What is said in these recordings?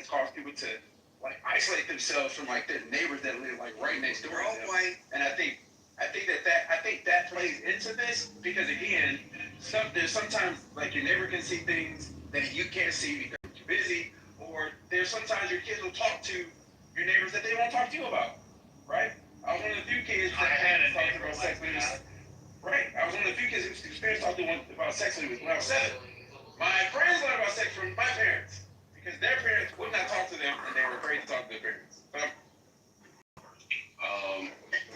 has caused people to like isolate themselves from like their neighbors that live like right next door to them. And I think that plays into this because again, there's sometimes like your neighbor can see things that you can't see because you're busy, or there's sometimes your kids will talk to your neighbors that they won't talk to you about, right? I was one of the few kids that had a neighbor about sex when he was, right. I was one of the few kids whose parents talked to one about sex when I was 7. My friends learned about sex from my parents because their parents would not talk to them and they were afraid to talk to their parents. They're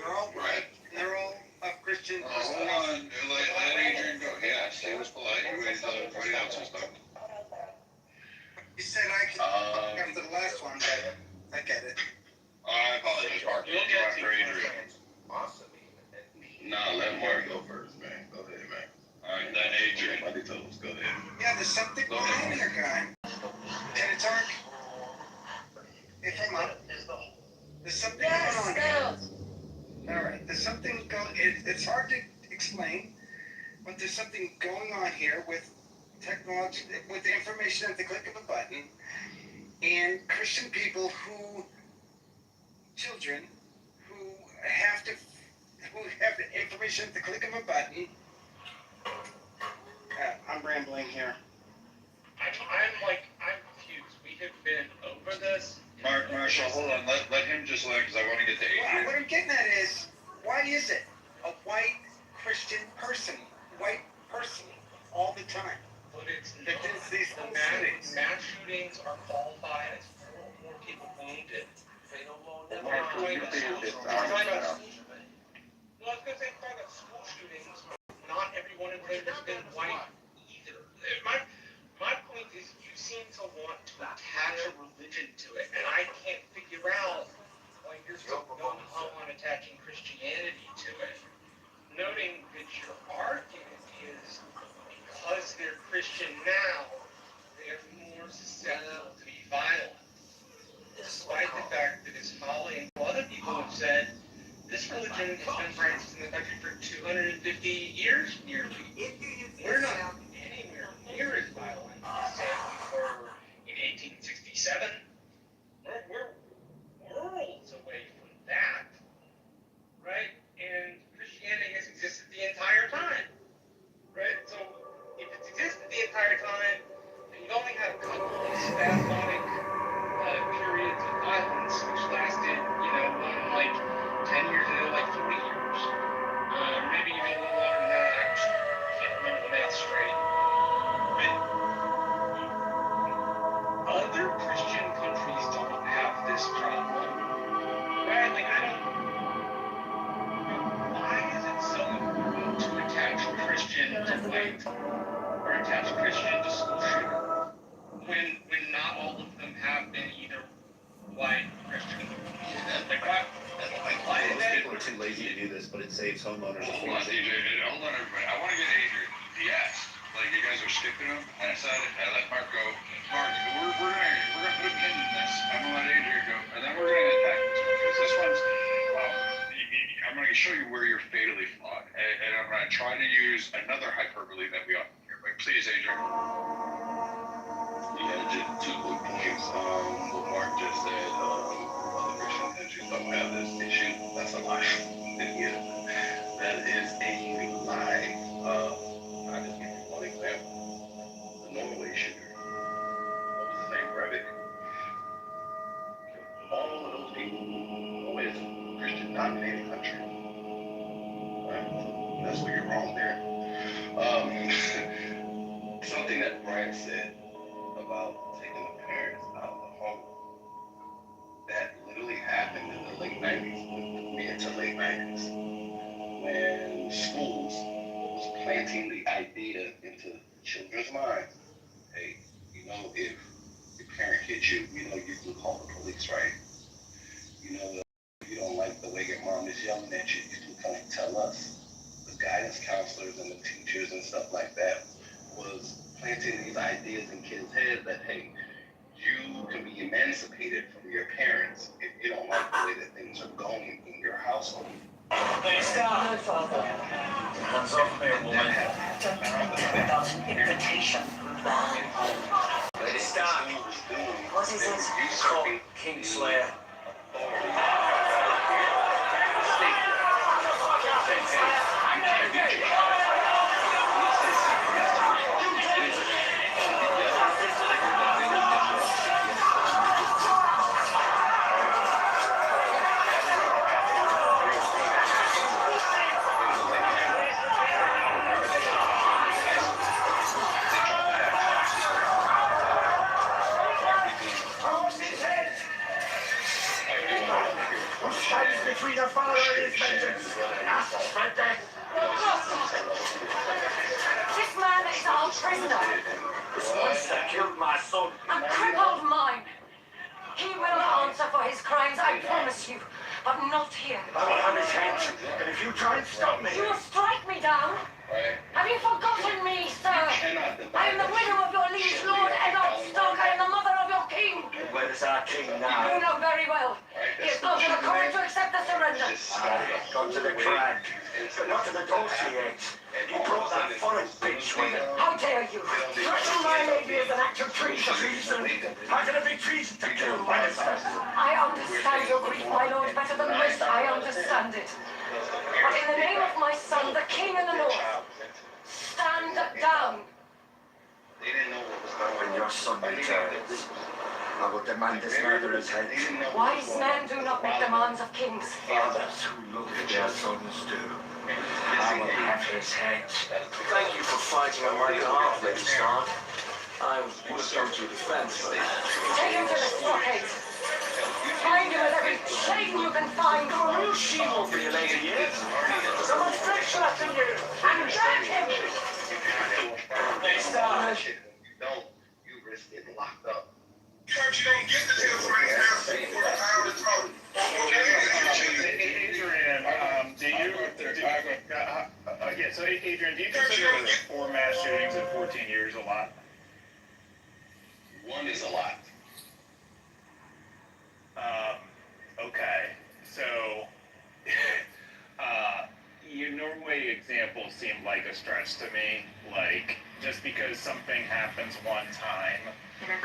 all right. They're all Christian. Hold on, let Adrian go. Yeah, he was polite. He was pointing out some stuff. You said I could come to the last one, but I get it. I apologize, Mark. You'll get to Adrian. No, let Mark go first, man. Go ahead, man. All right, then Adrian. Let me tell us. Go ahead. Yeah, there's something going on here, guy. Can it talk? If I'm up, there's something going on here. All right, there's something going. It's hard to explain, but there's something going on here with technology, with the information at the click of a button, and Christian people children who have the information at the click of a button. I'm rambling here. I'm confused. We have been over this. Marshall, hold on. Let him just learn because I want to get to Adrian. What I'm getting at is, why is it a white Christian person, all the time? But it's these mass shootings are qualified as 4 or more people wounded. They don't know. No, I was going to say about school shootings. Not everyone in there has been white either. My point is, you seem to want to attach a religion to it, and I can't figure out why you're so gung-ho on attaching Christianity to it. Noting that your argument is because they're Christian now, they're more susceptible to be violent. Despite the fact that as Holly and other people have said, this religion has been practiced in the country for 250 years nearly. We're not anywhere near as violent as we were in 1867. We're worlds away from that, right? And Christianity has existed the entire time, right? So if it's existed the entire time, and you only had a couple of spasmodic periods of violence, which lasted, like 10 years into like 40 years, maybe even a little longer than that. I can't remember the math straight. But other Christian countries don't have this problem, right? Like why is it so important to attach Christian to white or attach Christian to school shooter when not all of them have been either white Christian? Like why is that? People are too lazy to do this, but it saves homeowners. Hold on, DJ. Hold on, everybody. I want to get Adrian. He asked. Like, you guys are skipping him. I decided I let Mark go. Mark, we're gonna put a pin in this. I'm gonna let Adrian go, and then we're gonna attack this one because this one's. I'm gonna show you where you're fatally flawed, and I'm gonna try to use another hyperbole that we often hear. But please, Adrian. Yeah, just 2 quick points. What Mark just said, other Christian countries don't have this issue. That's a lie. Yeah, that is a big lie. I'll just give you one example. The Norway shooter. What was his name? Breivik. All of those people. Norway is a Christian-dominated country. Right? That's where you're wrong there. Something that Brian said about taking the parents out of the home. That literally happened in the late 90s, mid to late 90s, when schools was planting the idea into children's minds. Hey, if your parent hits you, you can call the police, right? If you don't like the way your mom is yelling at you, you can come and tell us. The guidance counselors and the teachers and stuff like that was planting these ideas in kids' heads that, hey, you can be emancipated from your parents if you don't like the way that things are going in your household. Stop. Hands off me, woman. Invitation. Stop. What is this? usurping Kingslayer. Between the father and his vengeance. This man is our prisoner. This monster killed my son. And crippled mine. He will answer for his crimes, I promise you. But not here. I will have his head, and if you try and stop me... You will strike me down. Right? Have you forgotten me, sir? Cannot I am the widow of your liege lord, Edward Stoke. I am the mother of your king. Where is our king now? You know very well. He has gone to the court to accept the surrender. Gone to the crag, but not to negotiate. He brought that foreign bitch with him. How dare you? Threatening my lady is an act of treason. How can it be treason to kill my husband? I understand your grief, my lord, better than most. I understand it. But in the name of my son, the king in the north, stand down. They didn't know what was going on. When your son returns, I will demand this murderer's head. Wise men do not make demands of kings. Fathers who look at their sons do. I will have his head. Thank you for fighting on my behalf, Lady Stark. I would have come to your defense, but... Take him to the stockade. Find him with every chain you can find. She won't be a lady yet. So much friction left in you. And drag him. Lady Stark. Don't. You risk getting locked up. Church don't get the deal right now before the power is thrown. Adrian, do you consider the 4 mass shootings in 14 years a lot? One is a lot. Okay, so you normally examples seem like a stretch to me, like just because something happens one time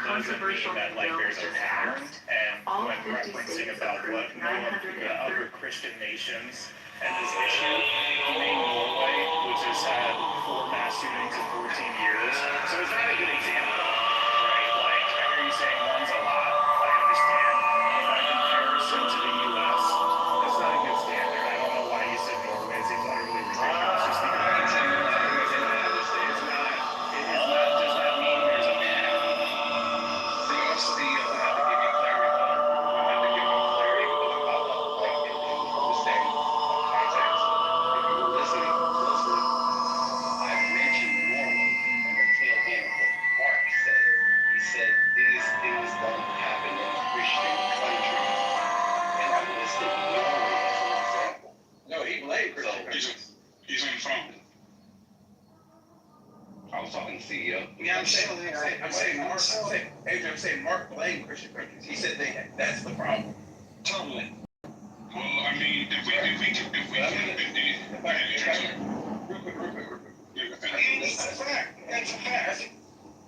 doesn't mean that like there's a pattern. And when referencing about what the other Christian nations and this issue, you name Norway, which has had 4 mass shootings in 14 years, so it's not a good example, right? Like I hear you saying one's a lot. I understand. By comparison to the U.S., that's not a good standard. I don't know why you said Norway. It seems utterly ridiculous. Just because does not mean there's a pattern. See, I'm still have to give you clarity. I have to give you clarity because like if you understand context. If you were listening closely, I mentioned Norway on the tail end of what Mark said. He said these things don't happen in Christian countries. And I listed Norway as an example. No, he blamed Christian So, countries. He's on the phone. I was talking to CEO. Yeah, I'm saying Mark blamed Christian countries. He said that's the problem. Totally. Well, I mean, if we can, Real quick. That's a fact. That's a fact.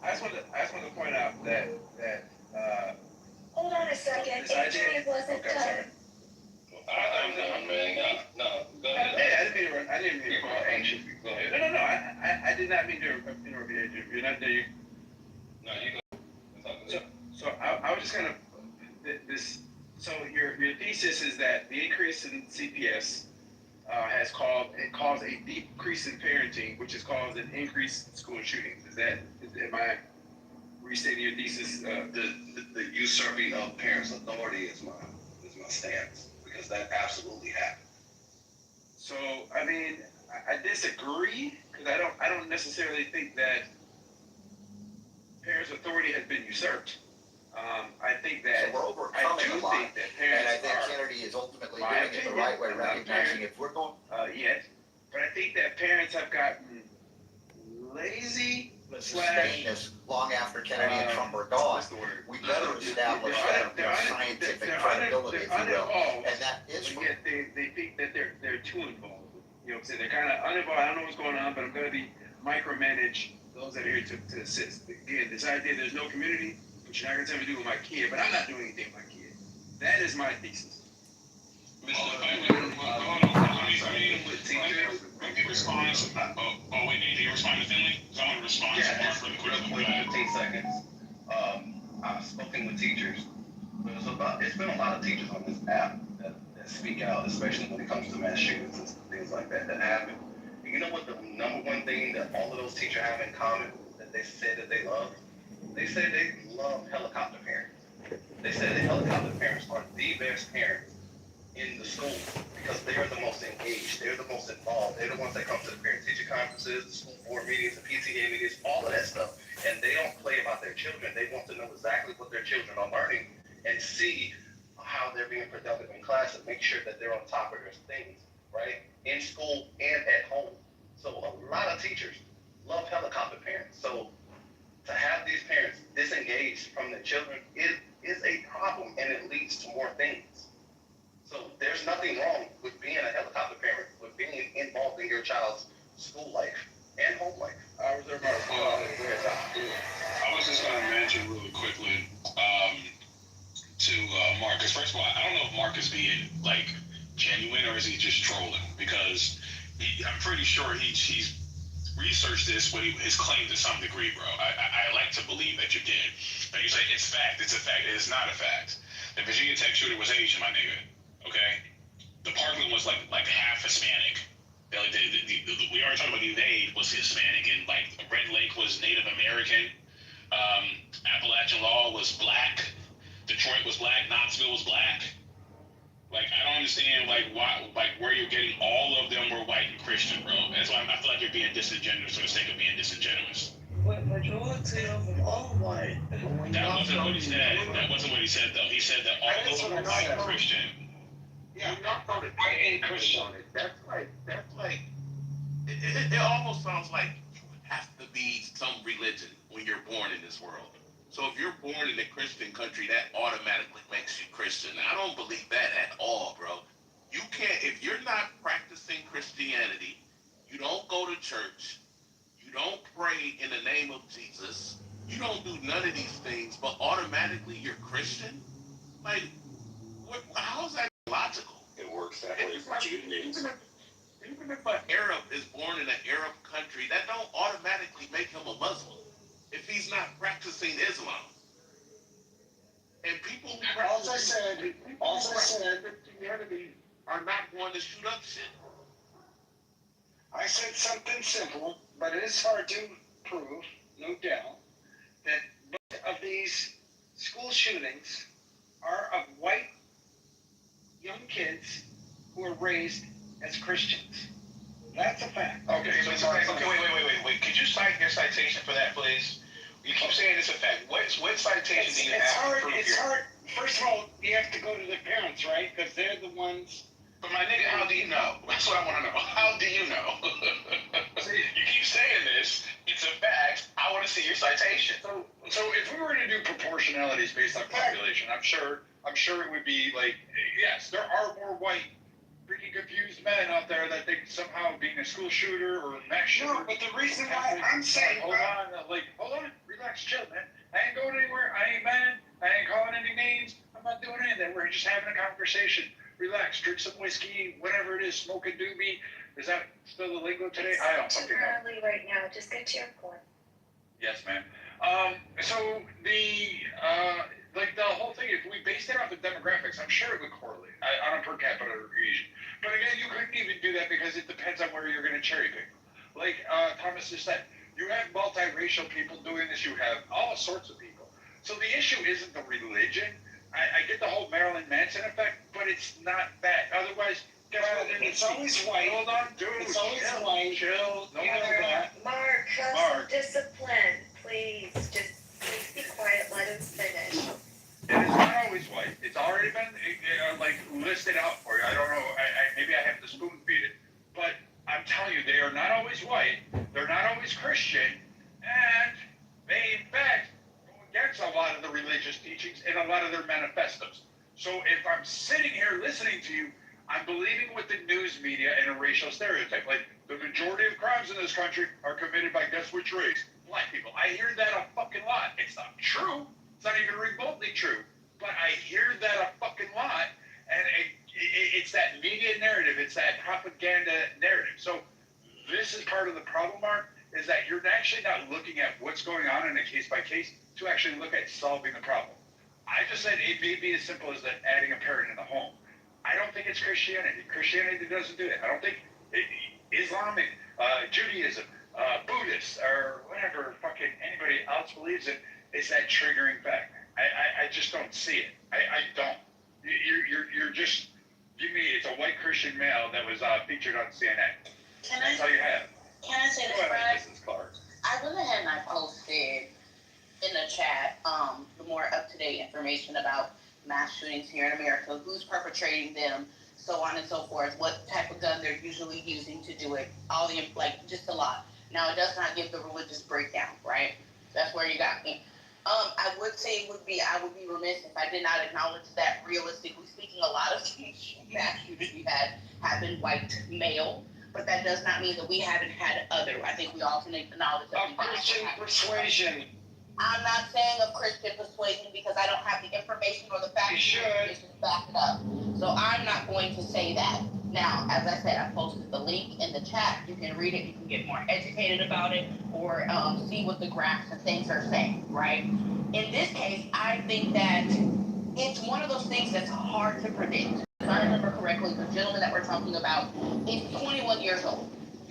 I just wanted to point out that Hold on a second. This idea- Adrian wasn't okay, I'm sorry. I'm really not. No, go ahead. Hey, I didn't mean to You're more anxious. Go ahead. No. I did not mean to interrupt you. You're not there. No, you go. It's all good. So I was just kind of this. So your thesis is that the increase in CPS has caused a decrease in parenting, which has caused an increase in school shootings. Am I restating your thesis? The usurping of parents' authority is my stance, because that absolutely happened. So I mean, I disagree, because I don't necessarily think that parents' authority has been usurped. I think that So we're overcoming a lot, think that parents and I think are, Kennedy is ultimately my doing it the opinion, right way, I'm not a recognizing if we're going. yet, but I think that parents have gotten lazy. Sustain this long after Kennedy and Trump are gone. What's the word? We better establish their scientific credibility, if you will, and that is. But yet they think that they're too involved. You know what I'm saying? They're kind of uninvolved. I don't know what's going on, but I'm going to be micromanage those that are here to assist. Again, this idea there's no community for but you're not gonna tell me to do with my kid. But I'm not doing anything with my kid. That is my thesis. Mr. He responds. Oh wait, did he respond to Finley? So I'm gonna respond to Mark really quick. 15 seconds. I've spoken with teachers. It's been a lot of teachers on this app that speak out, especially when it comes to mass shootings and things like that happen. And you know what the number one thing that all of those teachers have in common that they said that they love? They say they love helicopter parents. They say the helicopter parents are the best parents in the school because they're the most engaged, they're the most involved, they're the ones that come to the parent-teacher conferences, the school board meetings, the PTA meetings, all of that stuff. And they don't play about their children. They want to know exactly what their children are learning and see how they're being productive in class and make sure that they're on top of their things, right? In school and at home. So a lot of teachers love helicopter parents. So to have these parents disengaged from their children is a problem, and it leads to more things. So there's nothing wrong with being a helicopter parent, with being involved in your child's school life and home life. I was just going to mention really quickly to Mark, because first of all, I don't know if Mark is being like genuine or is he just trolling, because I'm pretty sure he's researched this with his claim to some degree, bro. I like to believe that you did. But you say it's fact, it's a fact. It is not a fact. The Virginia Tech shooter was Asian, my nigga. Okay? The Parkland was like half Hispanic. We already talked about the Evade was Hispanic, and like Red Lake was Native American. Appalachian Law was black. Detroit was black. Knoxville was black. Like, I don't understand, like, why, like, where you're getting all of them were white and Christian, bro. That's why I feel like you're being disingenuous for the sake of being disingenuous. But majority of them are white. That wasn't what he said. That wasn't what he said, though. He said that all of them were white and Christian. Yeah, not voted white and Christian. That's like, it almost sounds like you have to be some religion when you're born in this world. So if you're born in a Christian country, that automatically makes you Christian. I don't believe that at all, bro. You can't, if you're not practicing Christianity, you don't go to church, you don't pray in the name of Jesus, you don't do none of these things, but automatically you're Christian? Like, how is that logical? It works that way. Even if an Arab is born in an Arab country, that don't automatically make him a Muslim if he's not practicing Islam. And people who practice Christianity are not going to shoot up shit. I said something simple, but it is hard to prove, no doubt, that most of these school shootings are of white young kids who are raised as Christians. That's a fact. Okay, so it's a fact. Okay, wait. Could you cite your citation for that, please? You keep saying it's a fact. What citation do you have to prove It's hard. First of all, you have to go to the parents, right? Because they're the ones. But my nigga, how do you know? That's what I want to know. How do you know? You keep saying this. It's a fact. I want to see your citation. So if we were to do proportionalities based on population, I'm sure it would be like, yes, there are more white, freaking confused men out there that think somehow being a school shooter or mass shooter. No, but the reason why I'm saying, hold on, relax, chill, man. I ain't going anywhere. I ain't mad. I ain't calling any names. I'm not doing anything. We're just having a conversation. Relax, drink some whiskey, whatever it is, smoke a doobie. Is that still the lingo today? I don't fucking know. Early right now. Just get to your point. Yes, ma'am. So the whole thing, if we based it off of demographics, I'm sure it would correlate on a per capita region. But again, you couldn't even do that because it depends on where you're going to cherry pick. Like Thomas just said, you have multiracial people doing this. You have all sorts of people. So the issue isn't the religion. I get the whole Marilyn Manson effect, but it's not that. Otherwise, it's always white. Hold on, dude. It's always white. Chill. Don't do that. Mark, have some discipline, please. Just please be quiet. Let him finish. It is not always white. It's already been listed out for you. I don't know. Maybe I have to spoon feed it, but I'm telling you, they are not always white. They're not always Christian, and they, in fact, go against a lot of the religious teachings and a lot of their manifestos. So if I'm sitting here listening to you, I'm believing with the news media and a racial stereotype. Like, the majority of crimes in this country are committed by guess which race? Black people. I hear that a fucking lot. It's not true. It's not even true, but I hear that a fucking lot, and it's that media narrative, it's that propaganda narrative. So this is part of the problem, Mark, is that you're actually not looking at what's going on in a case by case to actually look at solving the problem. I just said it may be as simple as that adding a parent in the home. I don't think it's Christianity. Christianity doesn't do it. I don't think Islamic, Judaism, Buddhists, or whatever fucking anybody else believes in is that triggering factor. I just don't see it. I don't. You're just, give me, it's a white Christian male that was featured on CNN. That's all you have. Can I say this, Brad? I went ahead and I posted in the chat the more up-to-date information about mass shootings here in America, who's perpetrating them, so on and so forth, what type of gun they're usually using to do it, all the, like, just a lot. Now, it does not give the religious breakdown, right? That's where you got me. I would say I would be remiss if I did not acknowledge that, realistically speaking, a lot of mass shootings we've had have been white male, but that does not mean that we haven't had other. I think we all can acknowledge that. Of Christian persuasion. I'm not saying of Christian persuasion because I don't have the information or the facts to back it up. So I'm not going to say that. Now, as I said, I posted the link in the chat. You can read it. You can get more educated about it or see what the graphs and things are saying, right? In this case, I think that it's one of those things that's hard to predict. If I remember correctly, the gentleman that we're talking about is 21 years old,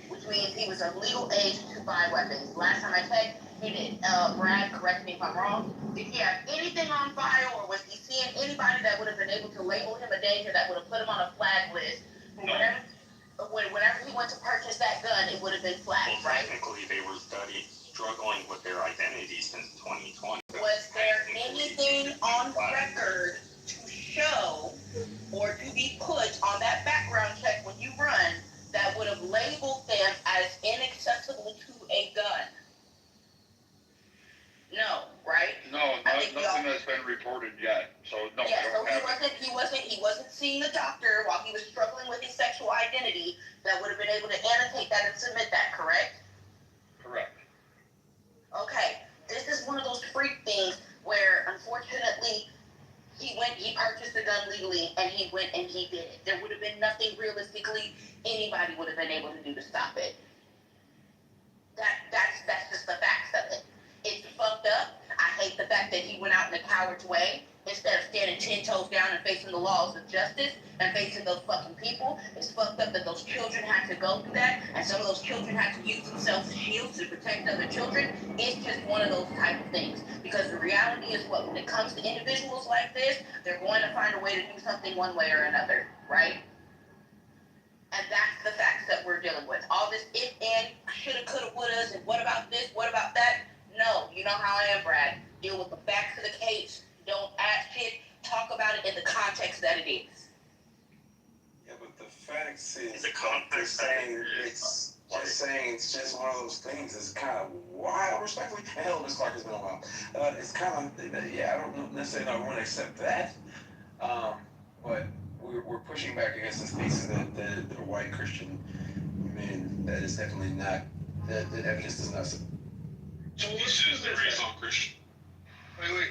which means he was of legal age to buy weapons. Last time I checked, he did. Brad, correct me if I'm wrong. Did he have anything on file, or was he seeing anybody that would have been able to label him a danger that would have put him on a flag list? No. Whenever he went to purchase that gun, it would have been flagged, right? Technically, they were struggling with their identity since 2020. Was there anything on record to show or to be put on that background check when you run that would have labeled them as inaccessible to a gun? No, right? No, nothing has been reported yet. So no. Yeah, so he wasn't seeing a doctor while he was struggling with his sexual identity that would have been able to annotate that and submit that, correct? Correct. Okay. This is one of those freak things where unfortunately he purchased the gun legally and he went and he did it. There would have been nothing realistically anybody would have been able to do to stop it. That's just the facts of it. It's fucked up. I hate the fact that he went out in a coward's way instead of standing 10 toes down and facing the laws of justice and facing those fucking people. It's fucked up that those children had to go through that, and some of those children had to use themselves as shields to protect other children. It's just one of those type of things. Because the reality is what, when it comes to individuals like this, they're going to find a way to do something one way or another, right? And that's the facts that we're dealing with. All this if and shoulda, coulda, wouldas, and what about this, what about that? No, you know how I am, Brad. Deal with the facts of the case. Don't add shit. Talk about it in the context that it is. Yeah, but the facts is The context saying it's just one of those things. It's kind of wild, respectfully. And hell, Miss Clark has been a while. It's kind of, yeah, I don't necessarily know I want to accept that. But we're pushing back against this piece of the white Christian men. That is definitely not, the evidence does not. So this is the race on Christian. Wait,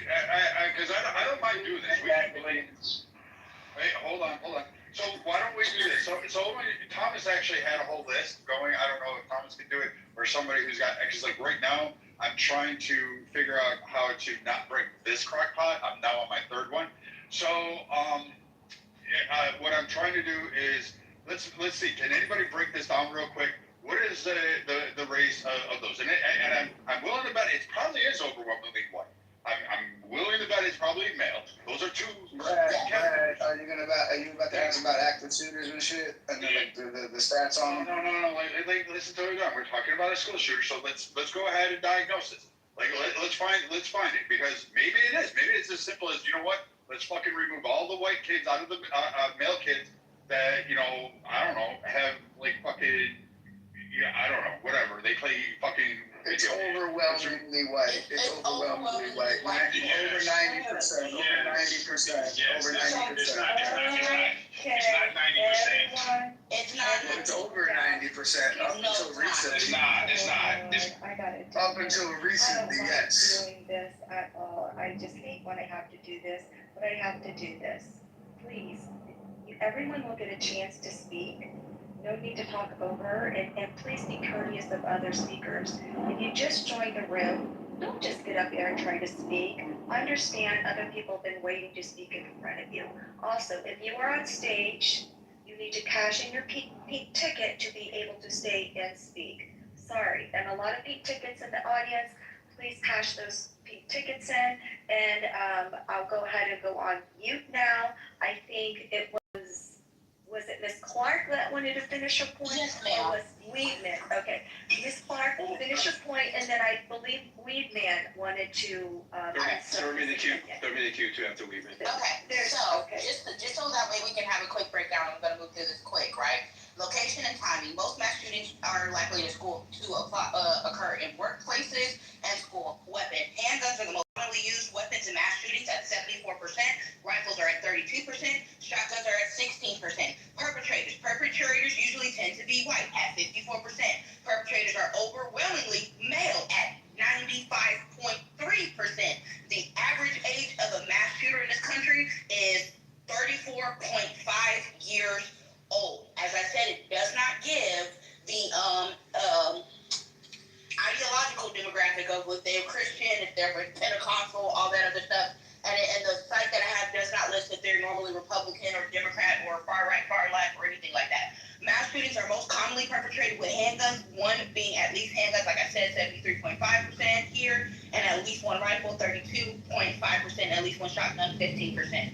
because I don't mind doing this. Wait, hold on. So why don't we do this? So Thomas actually had a whole list going. I don't know if Thomas can do it or somebody who's got, because like right now I'm trying to figure out how to not break this crock pot. I'm now on my third one. So what I'm trying to do is let's see. Can anybody break this down real quick? What is the race of those? And I'm willing to bet it probably is overwhelmingly white. I'm willing to bet it's probably male. Those are two. Brad, are you about to ask about active shooters and shit? And then like the stats on them? No. Like listen to it. We're talking about a school shooter, so let's go ahead and diagnose it. Like let's find it, because maybe it is. Maybe it's as simple as, you know what? Let's fucking remove all the white kids out of the male kids that, you know, I don't know, have like fucking. Yeah, I don't know. Whatever. They play fucking. It's overwhelmingly white. It's overwhelmingly white. Over 90%. Over 90%. Over 90%. It's not 90%. It's not. It's over 90% up until recently. It's not. I got it. Up until recently, yes. Doing this. at all. I just hate when I have to do this, but I have to do this. Please, everyone will get a chance to speak. No need to talk over, and please be courteous of other speakers. If you just joined the room, don't just get up there and try to speak. Understand other people have been waiting to speak in front of you. Also, if you are on stage, you need to cash in your pink ticket to be able to stay and speak. Sorry, and a lot of pink tickets in the audience. Please cash those pink tickets in, and I'll go ahead and go on mute now. I think it was it Miss Clark that wanted to finish her point? Yes, ma'am. Or was Weedman? Okay, Miss Clark, finish your point, and then I believe Weedman wanted to. Throw me the cue too after Weedman. Okay, so just so that way we can have a quick breakdown, I'm gonna move through this quick, right? Location and timing. Most mass shootings are likely to occur in workplaces and school. Weapon. Handguns are the most commonly used weapons in mass shootings at 74%. Rifles are at 32%. Shotguns are at 16%. Perpetrators usually tend to be white at 54%. Perpetrators are overwhelmingly male at 95.3%. The average age of a mass shooter in this country is 34.5 years old. As I said, it does not give the ideological demographic of if they're Christian, if they're Pentecostal, all that other stuff. And the site that I have does not list if they're normally Republican or Democrat or far right, far left, or anything like that. Mass shootings are most commonly perpetrated with handguns, one being at least handguns, like I said, 73.5% here, and at least one rifle, 32.5%, at least one shotgun, 15%.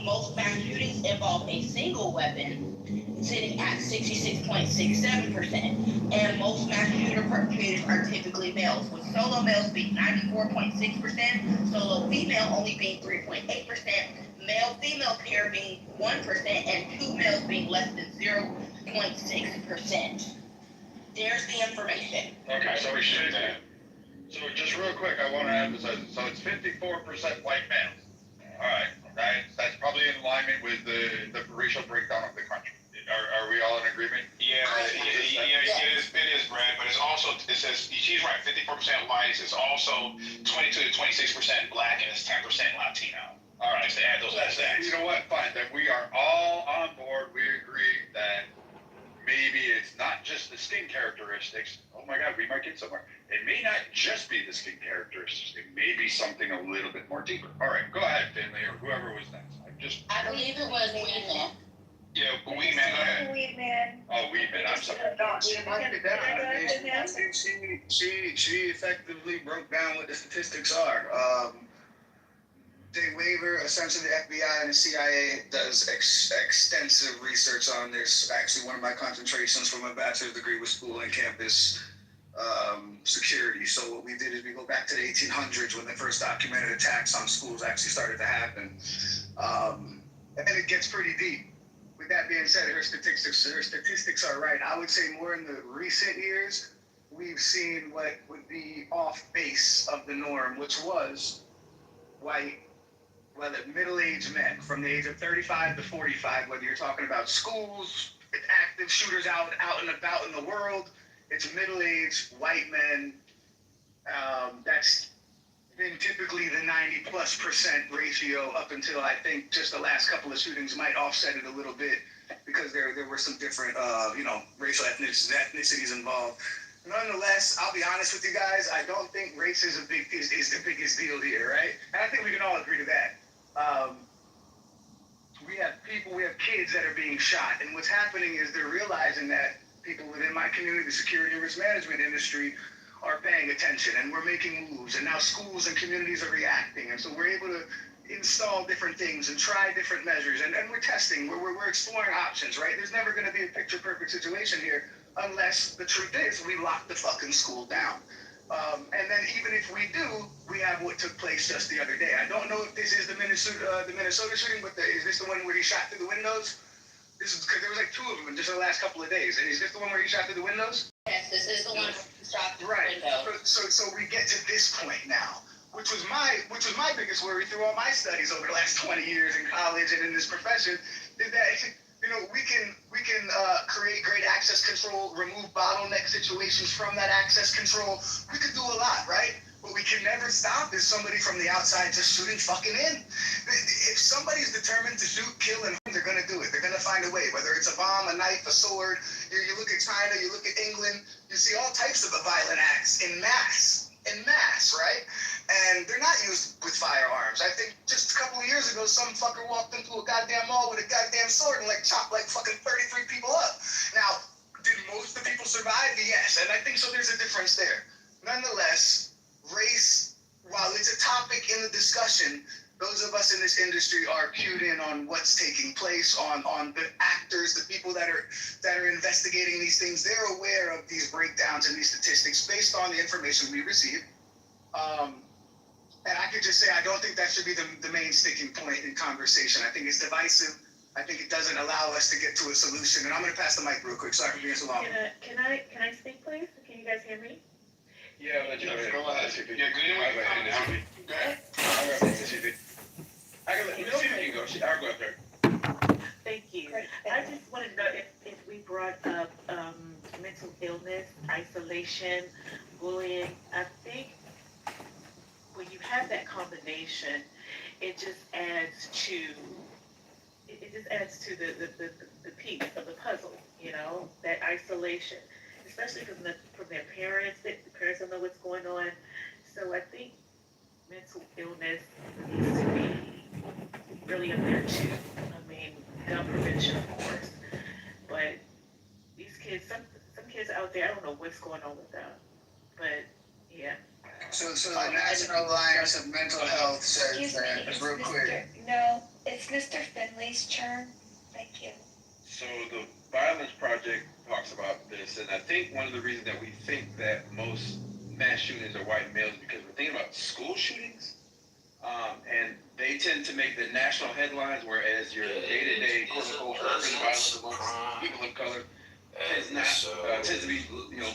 Most mass shootings involve a single weapon, sitting at 66.67%, and most mass shooter perpetrators are typically males, with solo males being 94.6%, solo female only being 3.8%, male-female pair being 1%, and two males being less than 0.6%. There's the information. Okay, so we should. So just real quick, I want to emphasize. So it's 54% white males. All right, that's probably in alignment with the racial breakdown of the country. Are we all in agreement? Yeah, it is, Brad, but it's also, it says, she's right, 54% whites, it's also 22 to 26% black, and it's 10% Latino. All right, so add those stats. You know what, fine, then we are all on board, we agree that maybe it's not just the skin characteristics. Oh my God, we might get somewhere. It may not just be the skin characteristics, it may be something a little bit more deeper. All right, go ahead, Finley, or whoever was next. I believe it was Weedman. Yeah, Weedman, go ahead. Weedman. Oh, Weedman, I'm sorry. She effectively broke down what the statistics are. Jay Weaver, essentially the FBI and the CIA does extensive research on this. Actually, one of my concentrations for my bachelor's degree was school and campus security. So what we did is we go back to the 1800s when the first documented attacks on schools actually started to happen. And it gets pretty deep. With that being said, her statistics are right. I would say more in the recent years, we've seen what would be off base of the norm, which was white, middle-aged men from the age of 35 to 45, whether you're talking about schools, active shooters out and about in the world, it's middle-aged white men. That's been typically the 90+% ratio up until I think just the last couple of shootings might offset it a little bit because there were some different, racial ethnicities involved. Nonetheless, I'll be honest with you guys, I don't think race is the biggest deal here, right? And I think we can all agree to that. We have kids that are being shot, and what's happening is they're realizing that people within my community, the security and risk management industry, are paying attention, and we're making moves, and now schools and communities are reacting, and so we're able to install different things and try different measures, and we're testing, we're exploring options, right? There's never going to be a picture-perfect situation here unless the truth is we lock the fucking school down. And then even if we do, we have what took place just the other day. I don't know if this is the Minnesota shooting, but is this the one where he shot through the windows? This is because there was like two of them in just the last couple of days. Is this the one where he shot through the windows? Yes, this is the one where he shot through the window. So we get to this point now, which was my biggest worry through all my studies over the last 20 years in college and in this profession, is that we can create great access control, remove bottleneck situations from that access control. We could do a lot, right? But what we can never stop is somebody from the outside just shooting fucking in. If somebody's determined to shoot, kill, and they're gonna do it. They're gonna find a way, whether it's a bomb, a knife, a sword. You look at China, you look at England, you see all types of violent acts in mass, right? And they're not used with firearms. I think just a couple of years ago, some fucker walked into a goddamn mall with a goddamn sword and like chopped like fucking 33 people up. Now, did most of the people survive? Yes, and I think so. There's a difference there. Nonetheless, race, while it's a topic in the discussion, those of us in this industry are cued in on what's taking place, on the actors, the people that are investigating these things. They're aware of these breakdowns and these statistics based on the information we receive. And I could just say I don't think that should be the main sticking point in conversation. I think it's divisive. I think it doesn't allow us to get to a solution. And I'm going to pass the mic real quick. Sorry for being so long. Can I speak, please? Can you guys hear me? Yeah, let you go ahead. Go ahead. Yeah, good. Anyway, go ahead. I'll go up there. Thank you. I just want to know if we brought up mental illness, isolation, bullying. I think when you have that combination, it just adds to the piece of the puzzle, you know, that isolation, especially from their parents. The parents don't know what's going on. So I think mental illness needs to be really up there too. I mean, gun prevention, of course, but these kids, some kids out there, I don't know what's going on with them, but yeah. So the National Alliance of Mental Health says Excuse me, that, it's real quick. No, it's Mr. Finley's turn. Thank you. So the Violence Project talks about this, and I think one of the reasons that we think that most mass shootings are white males is because we're thinking about school shootings, and they tend to make the national headlines, whereas your day-to-day quote-unquote urban violence amongst people of color tends to be, you know,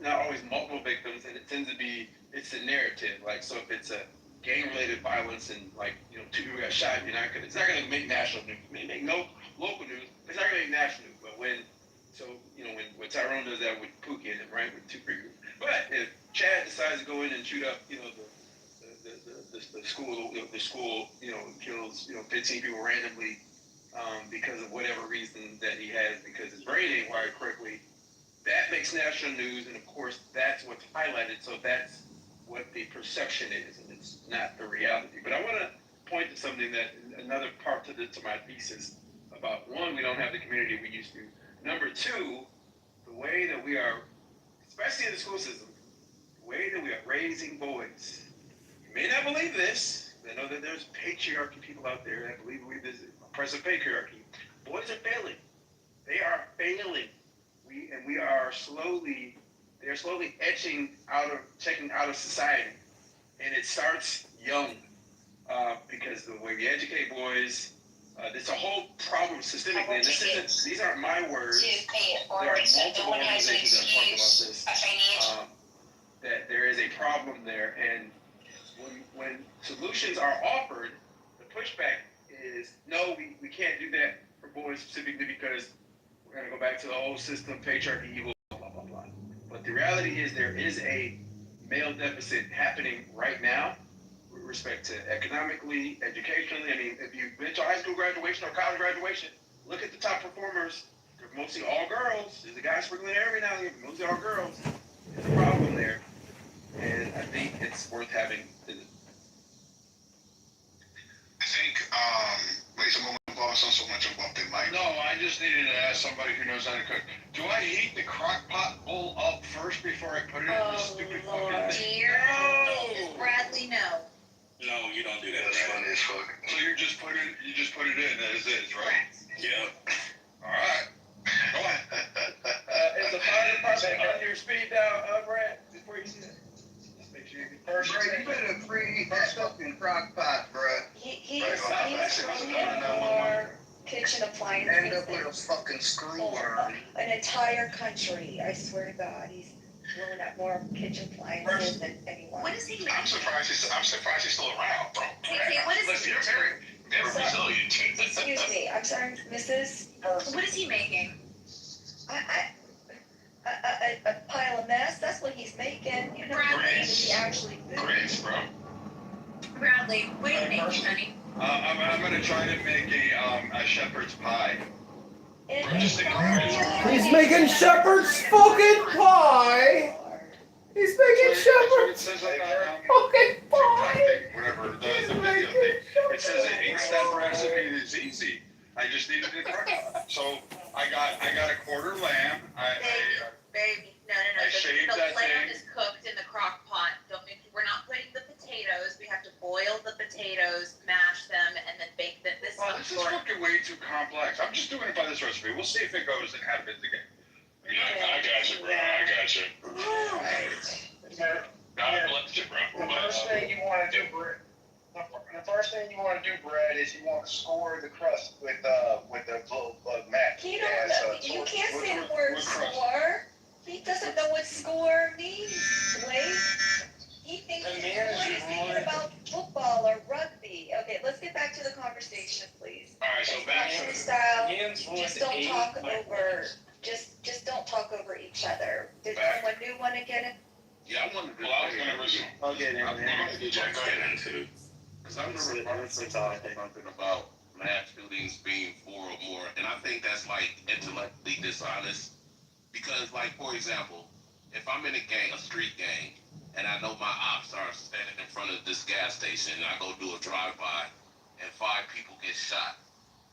not always multiple victims, and it tends to be, it's a narrative. Like, so if it's a gang-related violence and, like, you know, 2 people got shot, it's not gonna make national news. It may make no local news, it's not gonna make national news. But when Tyrone does that with Pookie and right, with 2 people. But if Chad decides to go in and shoot up, you know, the school, you know, kills, you know, 15 people randomly, because of whatever reason that he has, because his brain ain't wired correctly, that makes national news, and of course that's what's highlighted, so that's what the perception is, and it's not the reality. But I want to point to something that, another part to my thesis, about one, we don't have the community we used to. Number two, the way that we are, especially in the school system, the way that we are raising boys. You may not believe this. I know that there's patriarchy people out there that believe this is oppressive patriarchy. Boys are failing. They are failing. They're slowly checking out of society. And it starts young, because the way we educate boys, it's a whole problem systemically. And these aren't my words. There are multiple organizations that talk about this, that there is a problem there. And when solutions are offered, the pushback is, no, we can't do that for boys specifically because we're going to go back to the old system, patriarchy, evil, blah, blah, blah. But the reality is there is a male deficit happening right now with respect to economically, educationally. I mean, if you've been to high school graduation or college graduation, look at the top performers. They're mostly all girls. There's a guy sprinkling there every now and then, but mostly all girls. There's a problem there. And I think it's worth having. I think, wait, someone lost on so much about their mic. No, I just needed to ask somebody who knows how to cook. Do I heat the crock pot bowl up first before I put it in the stupid fucking thing? Dear Bradley, no. No, you don't do that. That's funny as fuck. So you just put it in as is, right? Yep. All right. Go on. Is the fire department on your speed down, Brad? Before you do that, just make sure you get first. Bro, you better preheat that fucking crock pot, bro. He's bringing more kitchen appliances End up with a fucking screw worm. an entire country. I swear to God, he's blowing up more kitchen appliances than anyone. What is he making? I'm surprised he's still around, bro. Hey, what is Listen, you're very resilient. Excuse me, I'm sorry, Mrs. What is he making? A pile of mess. That's that's what he's making. You know, he actually food. Grits, bro. Bradley, what are you making, honey? I'm gonna try to make a shepherd's pie. He's making shepherd's fucking pie. He's making shepherd's fucking pie. Whatever the video thing. It says an 8-step recipe is easy. I just needed to cook. So I got a quarter lamb. Baby, no. I shaved that lamb thing. is cooked in the crock pot. We're not putting the potatoes. We have to boil the potatoes, mash them, and then bake them. This is fucking way too complex. I'm just doing it by this recipe. We'll see if it goes and happens again. Yeah, I got you, bro. I got you. God bless you, bro. The first thing you want to do, Brad, is you want to score the crust with the little mat. You can't say the word score. He doesn't know what score means, Blake. He thinks he's thinking about football or rugby. Okay, let's get back to the conversation, please. All right, so back to Freestyle. Just don't talk over. Just don't talk over each other. Did someone new want to get it? Yeah, I wanted to. Well, I was gonna resume. I'll get in I'm there. gonna get into. Because I remember something about mass shootings being 4 or more, and I think that's like intellectually dishonest. Because, like, for example, if I'm in a street gang, and I know my ops are standing in front of this gas station, and I go do a drive-by, and 5 people get shot,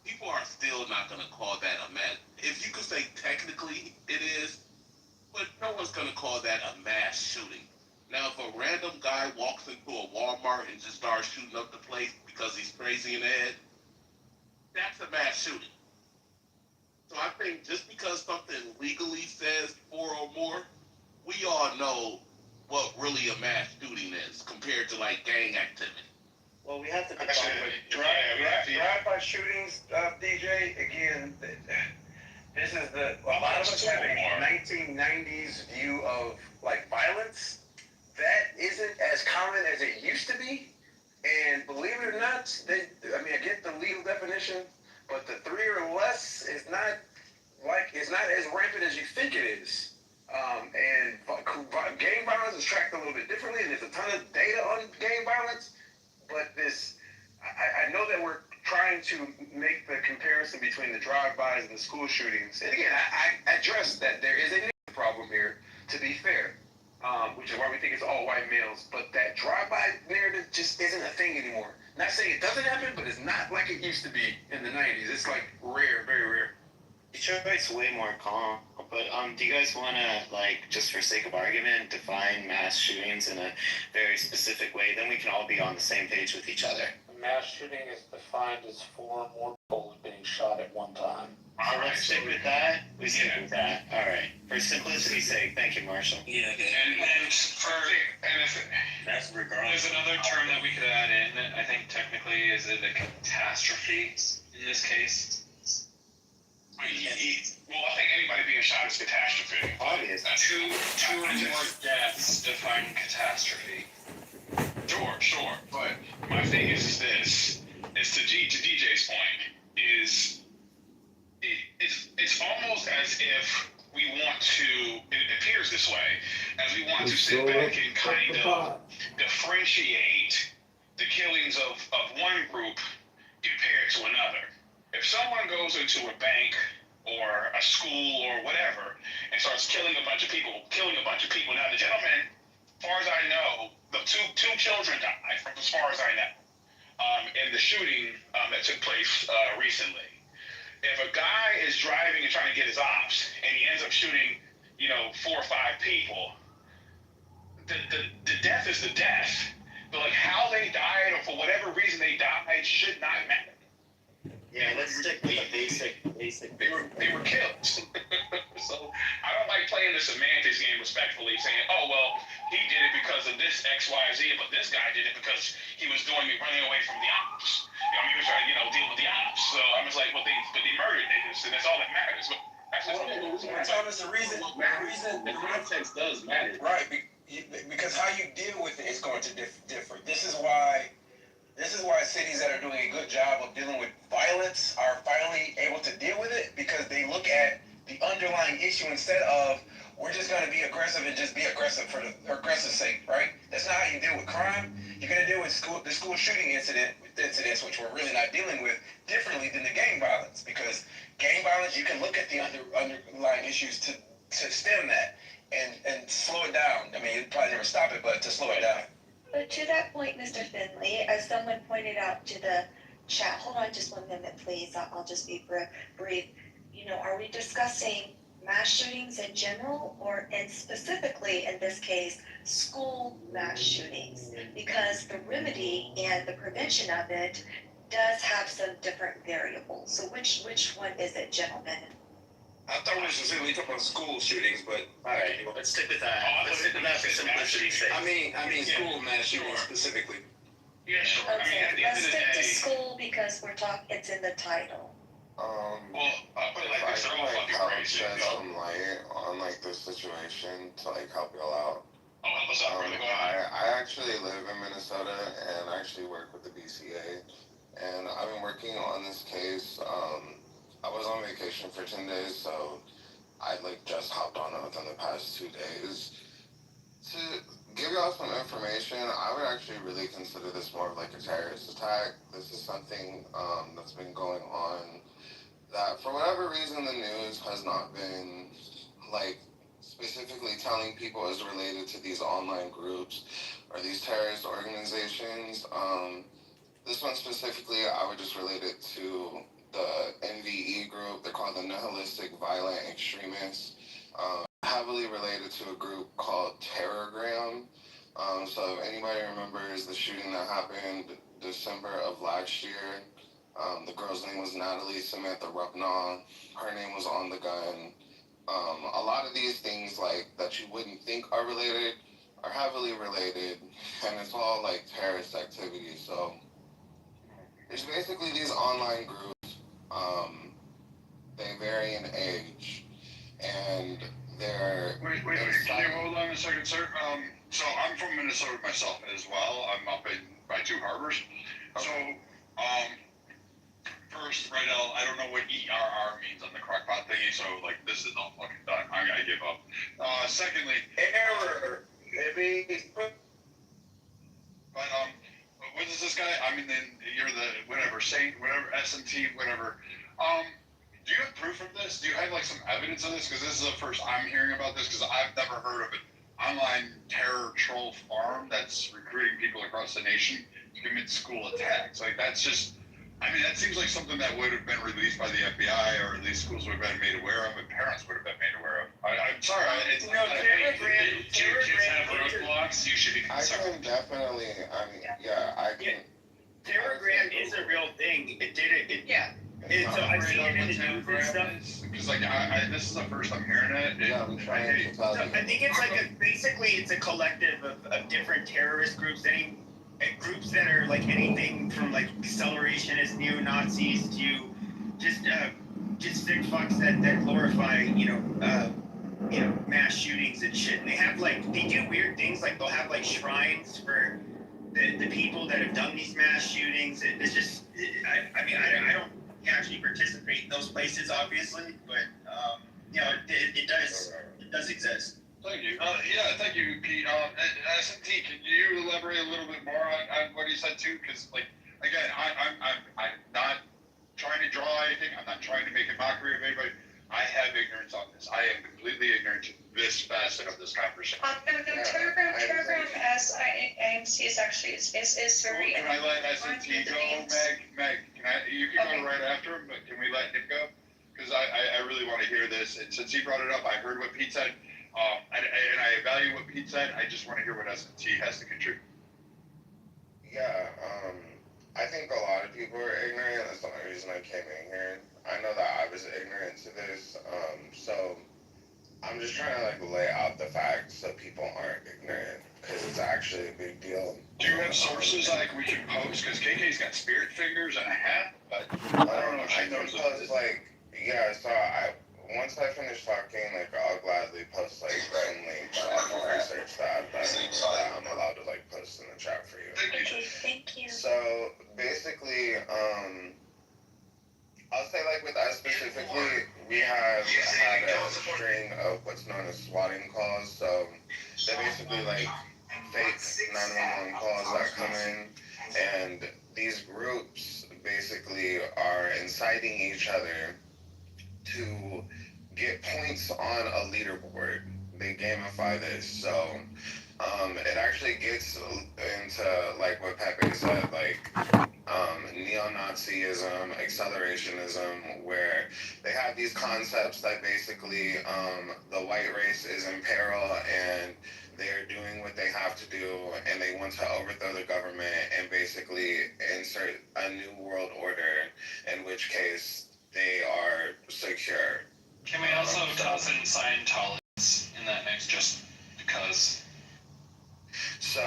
people are still not going to call that a mass. If you could say technically it is, but no one's going to call that a mass shooting. Now, if a random guy walks into a Walmart and just starts shooting up the place because he's crazy in the head, that's a mass shooting. So I think just because something legally says 4 or more, we all know what really a mass shooting is compared to, like, gang activity. Well, we have to be talking about drive-by shootings, DJ. Again, this is a lot of us have a 1990s view of, like, violence. That isn't as common as it used to be. And believe it or not, I get the legal definition, but the 3 or less is not as rampant as you think it is. And gang violence is tracked a little bit differently, and there's a ton of data on gang violence. But I know that we're trying to make the comparison between the drive-bys and the school shootings. And again, I address that there is a problem here, to be fair, which is why we think it's all white males. But that drive-by narrative just isn't a thing anymore. Not saying it doesn't happen, but it's not like it used to be in the 90s. It's like rare, very rare. Detroit's way more calm, but do you guys want to, like, just for sake of argument, define mass shootings in a very specific way? Then we can all be on the same page with each other. A mass shooting is defined as 4 or more people being shot at one time. So let's stick with that. We stick with that. All right. For simplicity's sake, thank you, Marshall. Yeah, That's regardless. There's another term that we could add in. I think technically is it a catastrophe in this case. Well, I think anybody being shot is catastrophe. Obvious. Two or more deaths define catastrophe. Sure. But my thing is this: is to DJ's point, is it's almost as if we want to. It appears this way, as we want to sit back and kind of differentiate the killings of one group compared to another. If someone goes into a bank or a school or whatever and starts killing a bunch of people, now the gentleman, as far as I know, the two children died, from as far as I know, in the shooting that took place recently. If a guy is driving and trying to get his ops and he ends up shooting, 4 or 5 people, the death is the death. But like how they died or for whatever reason they died should not matter. Yeah, let's stick with the basic. They were killed. So I don't like playing the semantics game respectfully, saying, oh well, he did it because of this X, Y, Z, but this guy did it because he was running away from the ops. He was trying to deal with the ops. So I'm just like, but they murdered niggas, and that's all that matters. But The reason the context does matter, right? Because how you deal with it is going to differ. This is why cities that are doing a good job of dealing with violence are finally able to deal with it, because they look at the underlying issue instead of we're just gonna be aggressive and just be aggressive for the aggressive sake, right? That's not how you deal with crime. You're gonna deal with the school shooting incidents, which we're really not dealing with, differently than the gang violence. Because gang violence, you can look at the underlying issues to stem that and slow it down. I mean, you'd probably never stop it, but to slow it down. But to that point, Mr. Finley, as someone pointed out to the chat, hold on just 1 minute, please. I'll just be brief. You know, are we discussing mass shootings in general, and specifically in this case, school mass shootings? Because the remedy and the prevention of it does have some different variables. So which one is it, gentlemen? I thought we were specifically talking about school shootings, but Alright, let's stick with that. Let's stick with that for simplicity's sake. I mean school mass shootings specifically. Yeah, sure. I mean, Okay, at the end let's of the stick to day, school because it's in the title. well, but like If I they're can all like fucking help crazy. shed some light on like this situation to like help y'all out. Oh, help us out, brother. Go ahead. I actually live in Minnesota and I actually work with the BCA, and I've been working on this case. I was on vacation for 10 days, so I like just hopped on it within the past 2 days. To give y'all some information, I would actually really consider this more of like a terrorist attack. This is something that's been going on that for whatever reason the news has not been like specifically telling people is related to these online groups or these terrorist organizations. This one specifically, I would just relate it to the NVE group. They're called the Nihilistic Violent Extremists. Heavily related to a group called Terrorgram. So if anybody remembers the shooting that happened December of last year, the girl's name was Natalie Samantha Rupnaw. Her name was on the gun. A lot of these things like that you wouldn't think are related are heavily related, and it's all like terrorist activity. So there's basically these online groups. They vary in age, and they're Wait, can you hold on a second, sir? So I'm from Minnesota myself as well. I'm up by Two Harbors. So, first, right, I don't know what ERR means on the crockpot thingy, so, like, this is all fucking done. I give up. Secondly... Error, maybe. But, what is this guy? I mean, then you're the, whatever, Saint, whatever, SMT, whatever. Do you have proof of this? Do you have, like, some evidence of this? Because this is the first I'm hearing about this, because I've never heard of an online terror troll farm that's recruiting people across the nation to commit school attacks. Like, that's just, I mean, that seems like something that would have been released by the FBI, or at least schools would have been made aware of, and parents would have been made aware of. I'm sorry, it's not Kids have roadblocks, you should be I concerned. can definitely, I mean, yeah, I can. Terrorgram is a real thing. Yeah. So I've seen it in the news and stuff. Because, like, this is the first I'm hearing it. Yeah, I'm trying to tell you. I think it's like basically it's a collective of different terrorist groups, groups that are like anything from like accelerationist neo-Nazis to just sick fucks that glorify, mass shootings and shit. And they do weird things, like they'll have like shrines for the people that have done these mass shootings. It's just, I don't actually participate in those places, obviously, but it does exist. Thank you. Thank you, Pete. SMT, can you elaborate a little bit more on what he said too? Because, like, again, I'm not trying to draw anything. I'm not trying to make a mockery of anybody. I have ignorance on this. I am completely ignorant to this facet of this conversation. No, Telegram as AMC is actually is very. Can I let SMT go, Meg? You can go right after him, but can we let him go? Because I really want to hear this. And since he brought it up, I heard what Pete said. And I value what Pete said. I just want to hear what SMT has to contribute. Yeah, I think a lot of people are ignorant. That's the only reason I came in here. I know that I was ignorant to this, so I'm just trying to like lay out the facts so people aren't ignorant, because it's actually a big deal. Do you have sources like we can post? Because KK's got spirit fingers and a hat, but I don't know if she knows post, like, yeah, so once I finish talking, like, I'll gladly post, like, some links off of research that I'm allowed to, like, post in the chat for you. Okay, thank you. So, basically, I'll say, like, with us specifically, we have had a string of what's known as swatting calls. So they're basically like fake 911 calls that come in, and these groups basically are inciting each other to get points on a leaderboard. They gamify this, so it actually gets into like what Pepe said, like neo-Nazism, accelerationism, where they have these concepts that basically the white race is in peril and they're doing what they have to do, and they want to overthrow the government and basically insert a new world order, in which case they are secure. Can we also toss in Scientologists in that mix just because? So,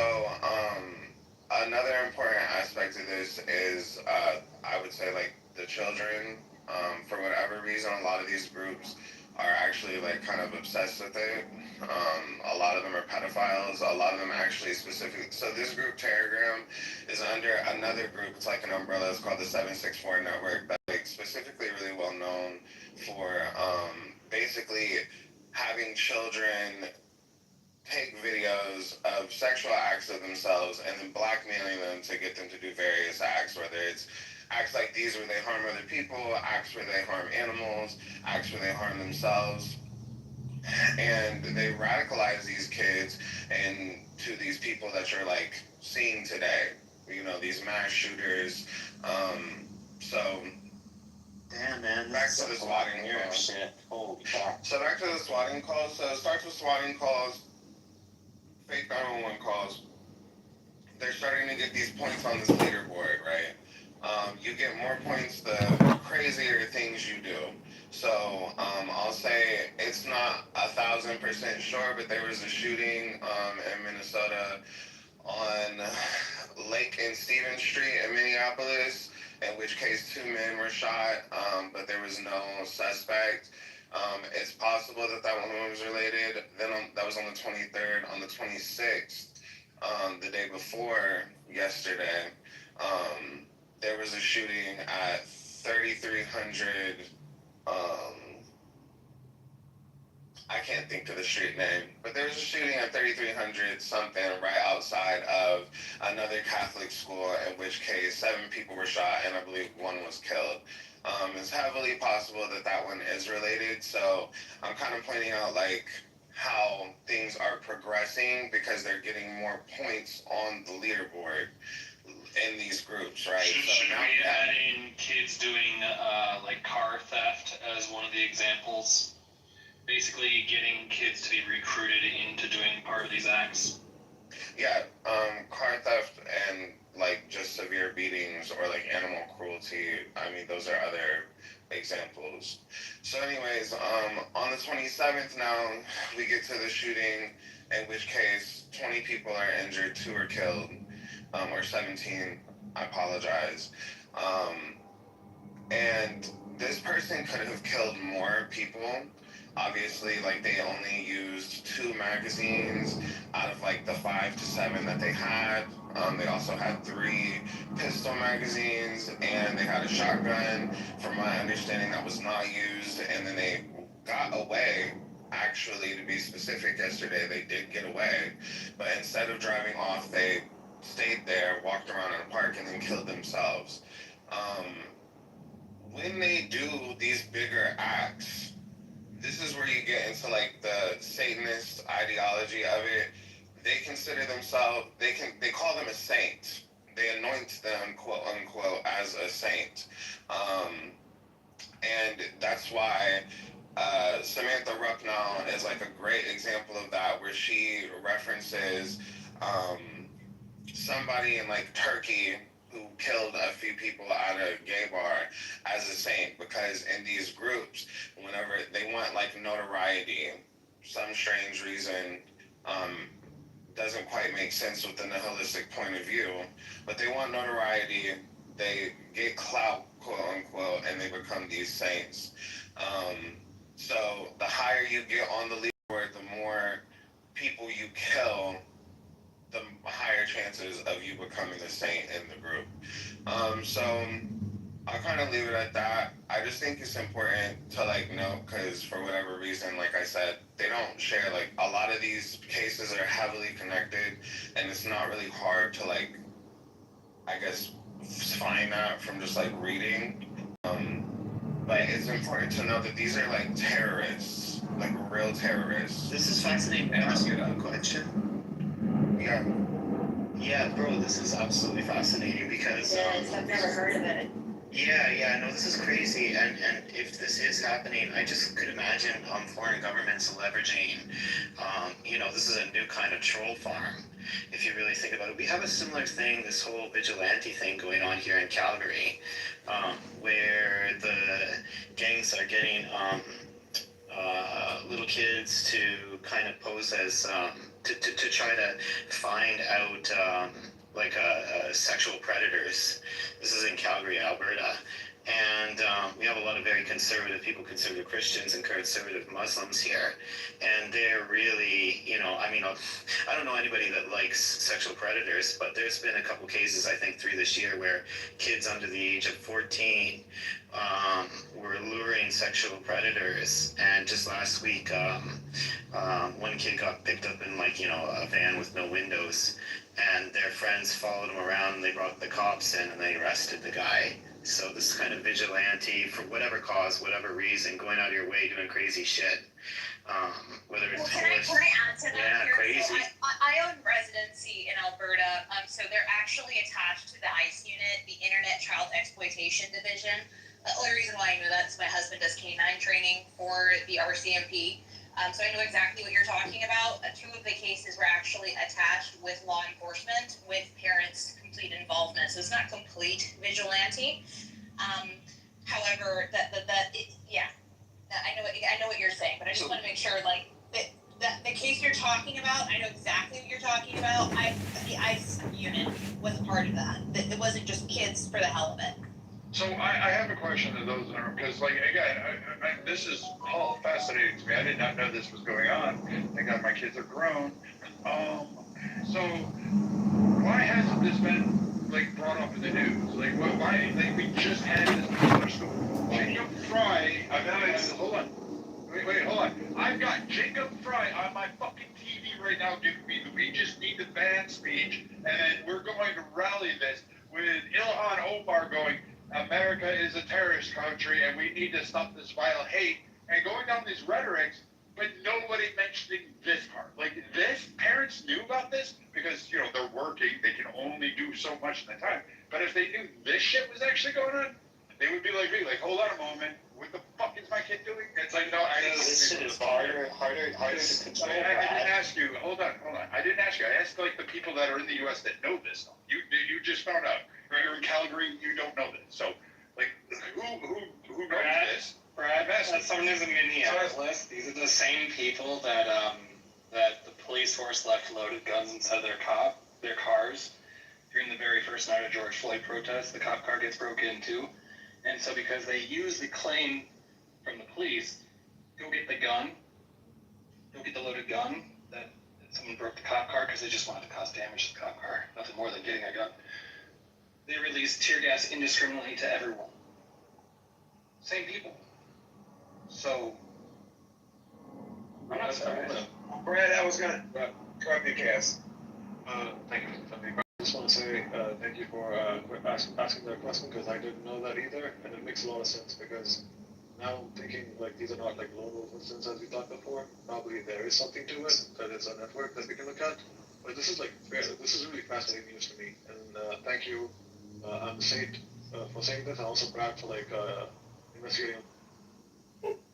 another important aspect of this is, I would say, like, the children. For whatever reason, a lot of these groups are actually, like, kind of obsessed with it. A lot of them are pedophiles. A lot of them actually specific. So this group, Telegram, is under another group. It's like an umbrella. It's called the 764 Network. That's, like, specifically really well known for, basically having children take videos of sexual acts of themselves and then blackmailing them to get them to do various acts, whether it's acts like these where they harm other people, acts where they harm animals, acts where they harm themselves. And they radicalize these kids and to these people that you're like seeing today, you know, these mass shooters. So damn, man, back to the swatting calls. So back to the swatting calls. So it starts with swatting calls, fake 911 calls. They're starting to get these points on this leaderboard, right? You get more points the crazier things you do. So I'll say it's not 1,000% sure, but there was a shooting in Minnesota on Lake and Stevens Street in Minneapolis, in which case 2 men were shot, but there was no suspect. It's possible that that one was related. Then that was on the 23rd. On the 26th, the day before yesterday, there was a shooting at 3,300. I can't think of the street name, but there was a shooting at 3,300 something right outside of another Catholic school, in which case 7 people were shot and I believe 1 was killed. It's heavily possible that that one is related, so I'm kind of pointing out like how things are progressing because they're getting more points on the leaderboard in these groups, right? Should we add in kids doing like car theft as one of the examples? Basically getting kids to be recruited into doing part of these acts? Yeah, car theft and like just severe beatings or like animal cruelty. I mean, those are other examples. So anyways, on the 27th now, we get to the shooting, in which case 20 people are injured, 2 are killed, or 17, I apologize. And this person could have killed more people. Obviously, like, they only used 2 magazines out of like the 5 to 7 that they had. They also had 3 pistol magazines and they had a shotgun, from my understanding, that was not used. And then they got away. Actually, to be specific, yesterday they did get away, but instead of driving off, they stayed there, walked around in a park, and then killed themselves. When they do these bigger acts, this is where you get into like the Satanist ideology of it. They consider themselves, they call them a saint. They anoint them, quote unquote, as a saint. And that's why Samantha Rucknall is like a great example of that, where she references somebody in like Turkey who killed a few people at a gay bar as a saint, because in these groups, whenever they want like notoriety, some strange reason, doesn't quite make sense with the nihilistic point of view, but they want notoriety, they get clout, quote unquote, and they become these saints. So the higher you get on the leaderboard, the more people you kill, the higher chances of you becoming a saint in the group. So I'll kind of leave it at that. I just think it's important to like know, because for whatever reason, like I said, they don't share, like a lot of these cases are heavily connected, and it's not really hard to like, I guess, find that from just like reading. But it's important to know that these are like terrorists, like real terrorists. This is fascinating. Can I ask you a question? Yeah. Yeah, bro, this is absolutely fascinating because Yes, I've never heard of it. yeah, no, this is crazy. And if this is happening, I just could imagine foreign governments leveraging, this is a new kind of troll farm. If you really think about it, we have a similar thing, this whole vigilante thing going on here in Calgary, where the gangs are getting little kids to kind of pose as to try to find out like sexual predators. This is in Calgary, Alberta. And we have a lot of very conservative people, conservative Christians and conservative Muslims here. And they're really, I don't know anybody that likes sexual predators, but there's been a couple cases, I think 3 this year, where kids under the age of 14 were luring sexual predators. And just last week, one kid got picked up in a van with no windows. And their friends followed him around, and they brought the cops in, and they arrested the guy. So this kind of vigilante, for whatever cause, whatever reason, going out of your way, doing crazy shit. Whether it's can I add to that? Yeah, here? crazy. So I own residency in Alberta, so they're actually attached to the ICE unit, the Internet Child Exploitation Division. The only reason why I know that is my husband does canine training for the RCMP. So I know exactly what you're talking about. 2 of the cases were actually attached with law enforcement, with parents' complete involvement. So it's not complete vigilante. However, I know what you're saying, but I just want to make sure, the case you're talking about, I know exactly what you're talking about. The ICE unit was a part of that. It wasn't just kids for the hell of it. So I have a question to those, because again, this is all fascinating to me. I did not know this was going on. Thank God my kids are grown. So why hasn't this been brought up in the news? Why? We just had this in our school. Jacob Fry. Hold on. Wait, hold on. I've got Jacob Fry on my fucking TV right now giving me the "we just need the ban" speech, and then we're going to rally this with Ilhan Omar going, America is a terrorist country and we need to stop this vile hate, and going down these rhetorics, but nobody mentioning this part. This, parents knew about this because, they're working, they can only do so much at a time. But if they knew this shit was actually going on, they would be like me, hold on a moment, what the fuck is my kid doing? It's no, I don't. This shit is harder to control. I didn't ask you, hold on. I didn't ask you. I asked the people that are in the U.S. that know this stuff. You just found out. You're in Calgary, you don't know this. So, who knows this? Brad, as someone who's in Minneapolis, these are the same people that the police force left loaded guns inside their cars during the very first night of George Floyd protests. The cop car gets broken into. And so because they use the claim from the police, go get the loaded gun that someone broke the cop car because they just wanted to cause damage to the cop car, nothing more than getting a gun. They released tear gas indiscriminately to everyone. Same people. So, I'm not surprised. Brad, I was gonna go ahead, Cass. Thank you. I just want to say thank you for asking that question, because I didn't know that either, and it makes a lot of sense because now I'm thinking these are not lone wolf incidents as we thought before. Probably there is something to it, that it's a network that we can look at. But this is this is really fascinating news to me, and thank you. I'm Saint for saying this. I also Brad for investigating.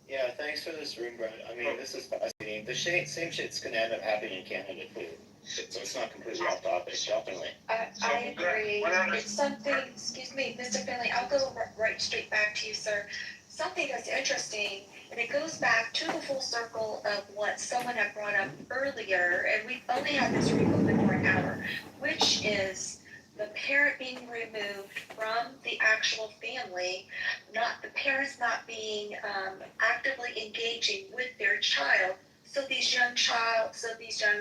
Yeah, thanks for this room, Brad. I mean, this is fascinating. The same shit's gonna end up happening in Canada too. So it's not completely off topic, definitely. I agree. It's something, excuse me, Mr. Finley, I'll go right straight back to you, sir. Something that's interesting, and it goes back to the full circle of what someone had brought up earlier, and we've only had this room open for an hour, which is the parent being removed from the actual family, the parents not being actively engaging with their child. So these young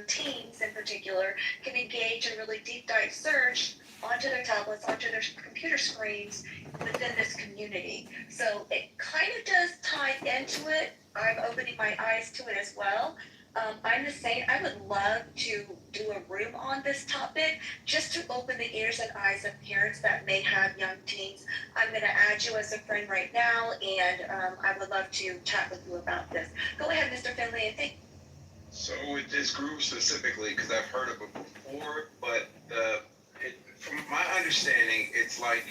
teens in particular can engage in really deep dive search onto their tablets, onto their computer screens within this community. So it kind of does tie into it. I'm opening my eyes to it as well. I'm the same. I would love to do a room on this topic just to open the ears and eyes of parents that may have young teens. I'm going to add you as a friend right now, and I would love to chat with you about this. Go ahead, Mr. Finley, and thank. So with this group specifically, because I've heard of it before, but from my understanding, it's like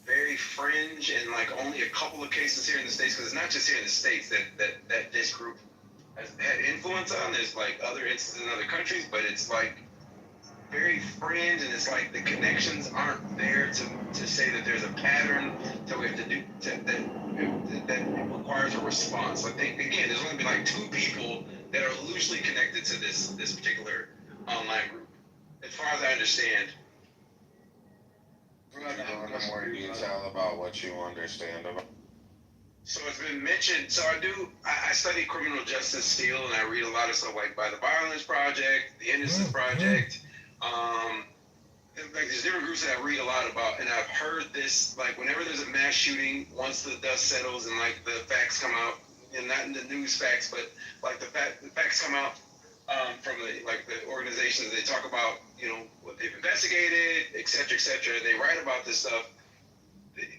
very fringe and like only a couple of cases here in the States, because it's not just here in the States that this group has had influence on. There's like other instances in other countries, but it's like very fringe, and it's like the connections aren't there to say that there's a pattern that we have to do that requires a response. I think again, there's only been like 2 people that are loosely connected to this particular online group, as far as I understand. Can you go into more detail about what you understand about? So it's been mentioned. So I study criminal justice still, and I read a lot of stuff like by the Violence Project, the Innocence Project. Like there's different groups that I read a lot about, and I've heard this, like whenever there's a mass shooting, once the dust settles and like the facts come out, and not in the news facts, but like the facts come out from the organizations, they talk about, you know, what they've investigated, et cetera, they write about this stuff.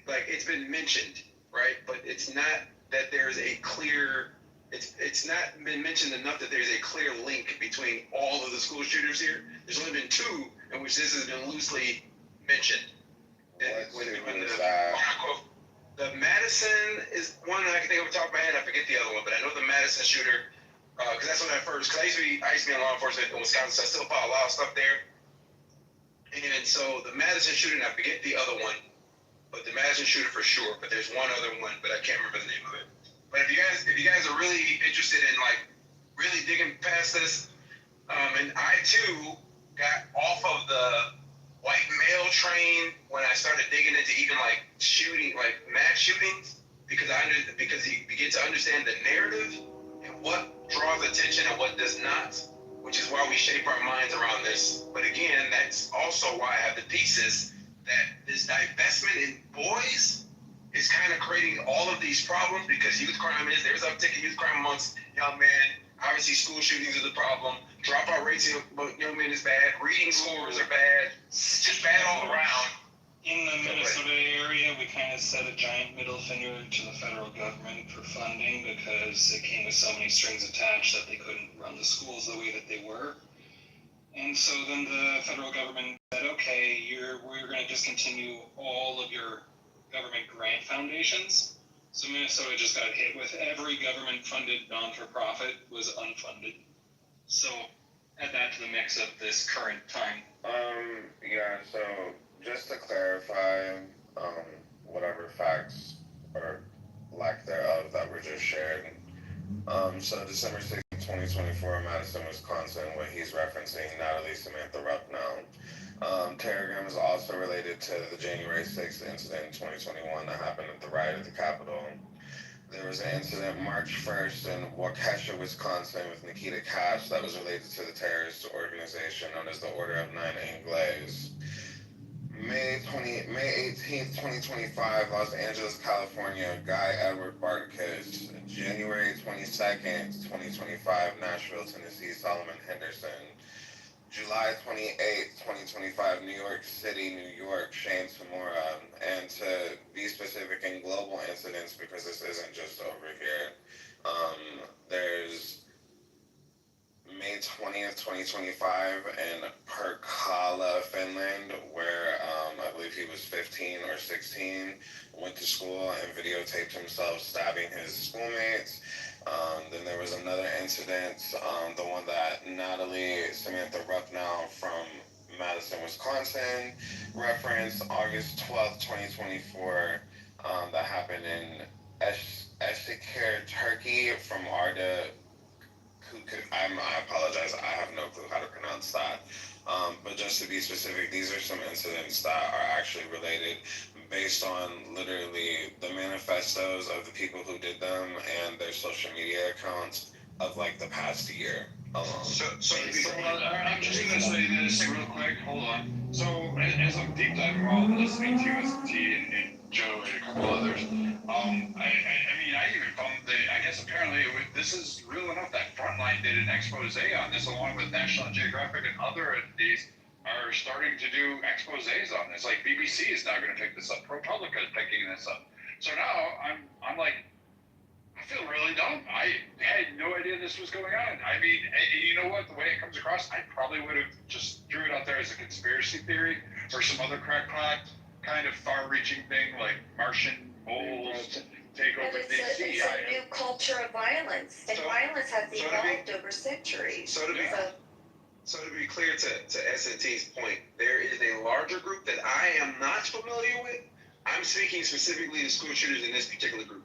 Like it's been mentioned, right? But it's not that there's a clear, it's not been mentioned enough that there's a clear link between all of the school shooters here. There's only been 2 in which this has been loosely mentioned. The Madison is one I can think of off the top of my head. I forget the other one, but I know the Madison shooter, because that's when I first, because I used to be in law enforcement in Wisconsin, so I still follow a lot of stuff there. And so the Madison shooter, and I forget the other one, but the Madison shooter for sure, but there's one other one, but I can't remember the name of it. But if you guys are really interested in like really digging past this, and I too got off of the white male train when I started digging into even like shooting, like mass shootings, because you begin to understand the narrative and what draws attention and what does not, which is why we shape our minds around this. But again, that's also why I have the thesis that this divestment in boys is kind of creating all of these problems, because there's uptick in youth crime amongst young men. Obviously, school shootings is a problem. Dropout rates among young men is bad. Reading scores are bad. It's just bad all around. In the Minnesota area, we kind of set a giant middle finger to the federal government for funding, because it came with so many strings attached that they couldn't run the schools the way that they were. And so then the federal government said, okay, we're going to discontinue all of your government grant foundations. So Minnesota just got hit with every government-funded non-for-profit was unfunded. So add that to the mix of this current time. Yeah, so just to clarify, whatever facts or lack thereof that were just shared. So December 6th, 2024, Madison, Wisconsin, what he's referencing, Natalie Samantha Ruffnow. Telegram is also related to the January 6th incident in 2021 that happened at the riot at the Capitol. There was an incident March 1st in Waukesha, Wisconsin with Nikita Cash that was related to the terrorist organization known as the Order of Nine Angles. May 18th, 2025, Los Angeles, California, Guy Edward Bartkus. January 22nd, 2025, Nashville, Tennessee, Solomon Henderson. July 28th, 2025, New York City, New York, Shane Tamura. And to be specific in global incidents, because this isn't just over here, there's May 20th, 2025 in Pirkkala, Finland, where I believe he was 15 or 16, went to school and videotaped himself stabbing his schoolmates. Then there was another incident, the one that Natalie Samantha Ruffnow from Madison, Wisconsin referenced, August 12th, 2024, that happened in Eskişehir, Turkey, from Arda. I apologize, I have no clue how to pronounce that. But just to be specific, these are some incidents that are actually related based on literally the manifestos of the people who did them and their social media accounts of like the past year. I'm just gonna say this real quick. Hold on. So as I'm deep diving while listening to you and T and Joe and a couple others, I mean, I even found that I guess apparently this is real enough that Frontline did an expose on this along with National Geographic and other entities are starting to do exposés on this. Like BBC is now going to pick this up. ProPublica is picking this up. So now I'm like, I feel really dumb. I had no idea this was going on. I mean, you know what? The way it comes across, I probably would have just threw it out there as a conspiracy theory or some other crackpot kind of far-reaching thing like Martian moles take over DC. It's a new culture of violence, and violence has evolved over centuries. So to be clear to S&T's point, there is a larger group that I am not familiar with. I'm speaking specifically to school shooters in this particular group.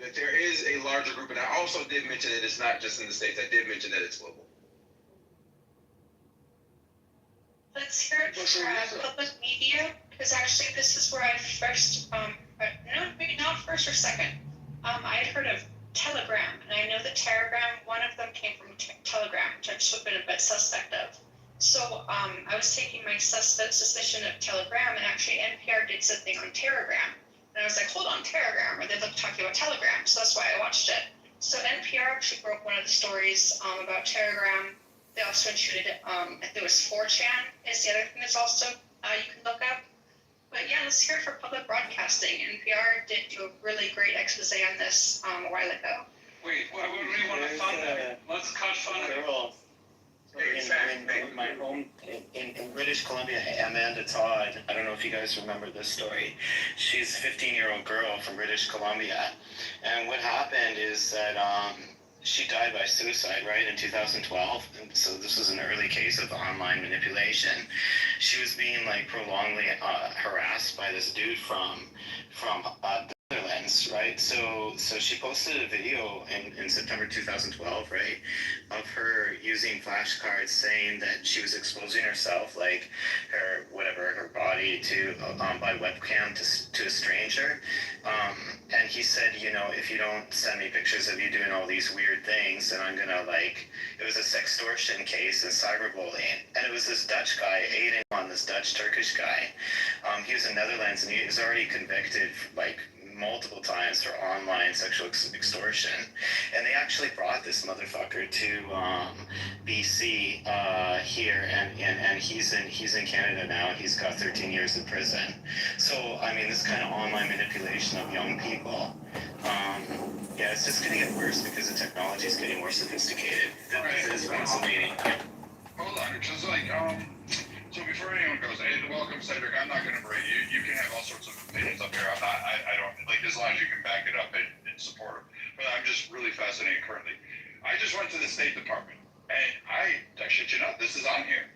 That there is a larger group, and I also did mention that it's not just in the States. I did mention that it's global. Let's hear it from public media, because actually this is where I first, no, maybe not first or second. I had heard of Telegram, and I know that Telegram, one of them came from Telegram, which I've just been a bit suspect of. So I was taking my suspicion of Telegram, and actually NPR did something on Telegram. And I was like, hold on, Telegram, or they looked talking about Telegram, so that's why I watched it. So NPR actually broke one of the stories about Telegram. They also included, I think it was 4chan is the other thing that's also you can look up. But yeah, let's hear it for public broadcasting. NPR did do a really great expose on this a while ago. Wait, what do we want to fund that? Let's cut fund it. In my home in British Columbia, Amanda Todd, I don't know if you guys remember this story. She's a 15-year-old girl from British Columbia. And what happened is that she died by suicide, right, in 2012. And so this was an early case of online manipulation. She was being like prolongedly harassed by this dude from the Netherlands, right? So she posted a video in September 2012, right, of her using flashcards saying that she was exposing herself, like her body to by webcam to a stranger. And he said, you know, if you don't send me pictures of you doing all these weird things, then I'm gonna it was a sextortion case and cyberbullying. And it was this Dutch guy aiding on this Dutch-Turkish guy. He was in Netherlands and he was already convicted multiple times for online sexual extortion. And they actually brought this motherfucker to BC here, and he's in Canada now. He's got 13 years in prison. So I mean, this kind of online manipulation of young people, yeah, it's just going to get worse because the technology is getting more sophisticated. This is fascinating. Hold on, just so before anyone goes, hey, welcome, Cedric. I'm not going to berate you. You can have all sorts of opinions up here. I don't, as long as you can back it up and support them. But I'm just really fascinated currently. I just went to the State Department, and I shit you not, this is on here.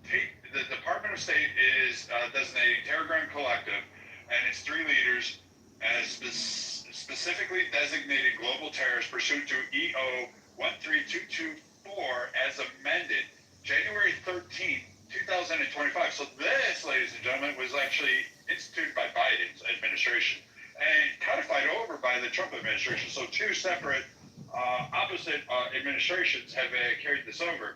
The Department of State is designating Telegram Collective and its 3 leaders as specifically designated global terrorists pursuant to EO 13224 as amended January 13th, 2025. So this, ladies and gentlemen, was actually instituted by Biden's administration and codified over by the Trump administration. So 2 separate opposite administrations have carried this over.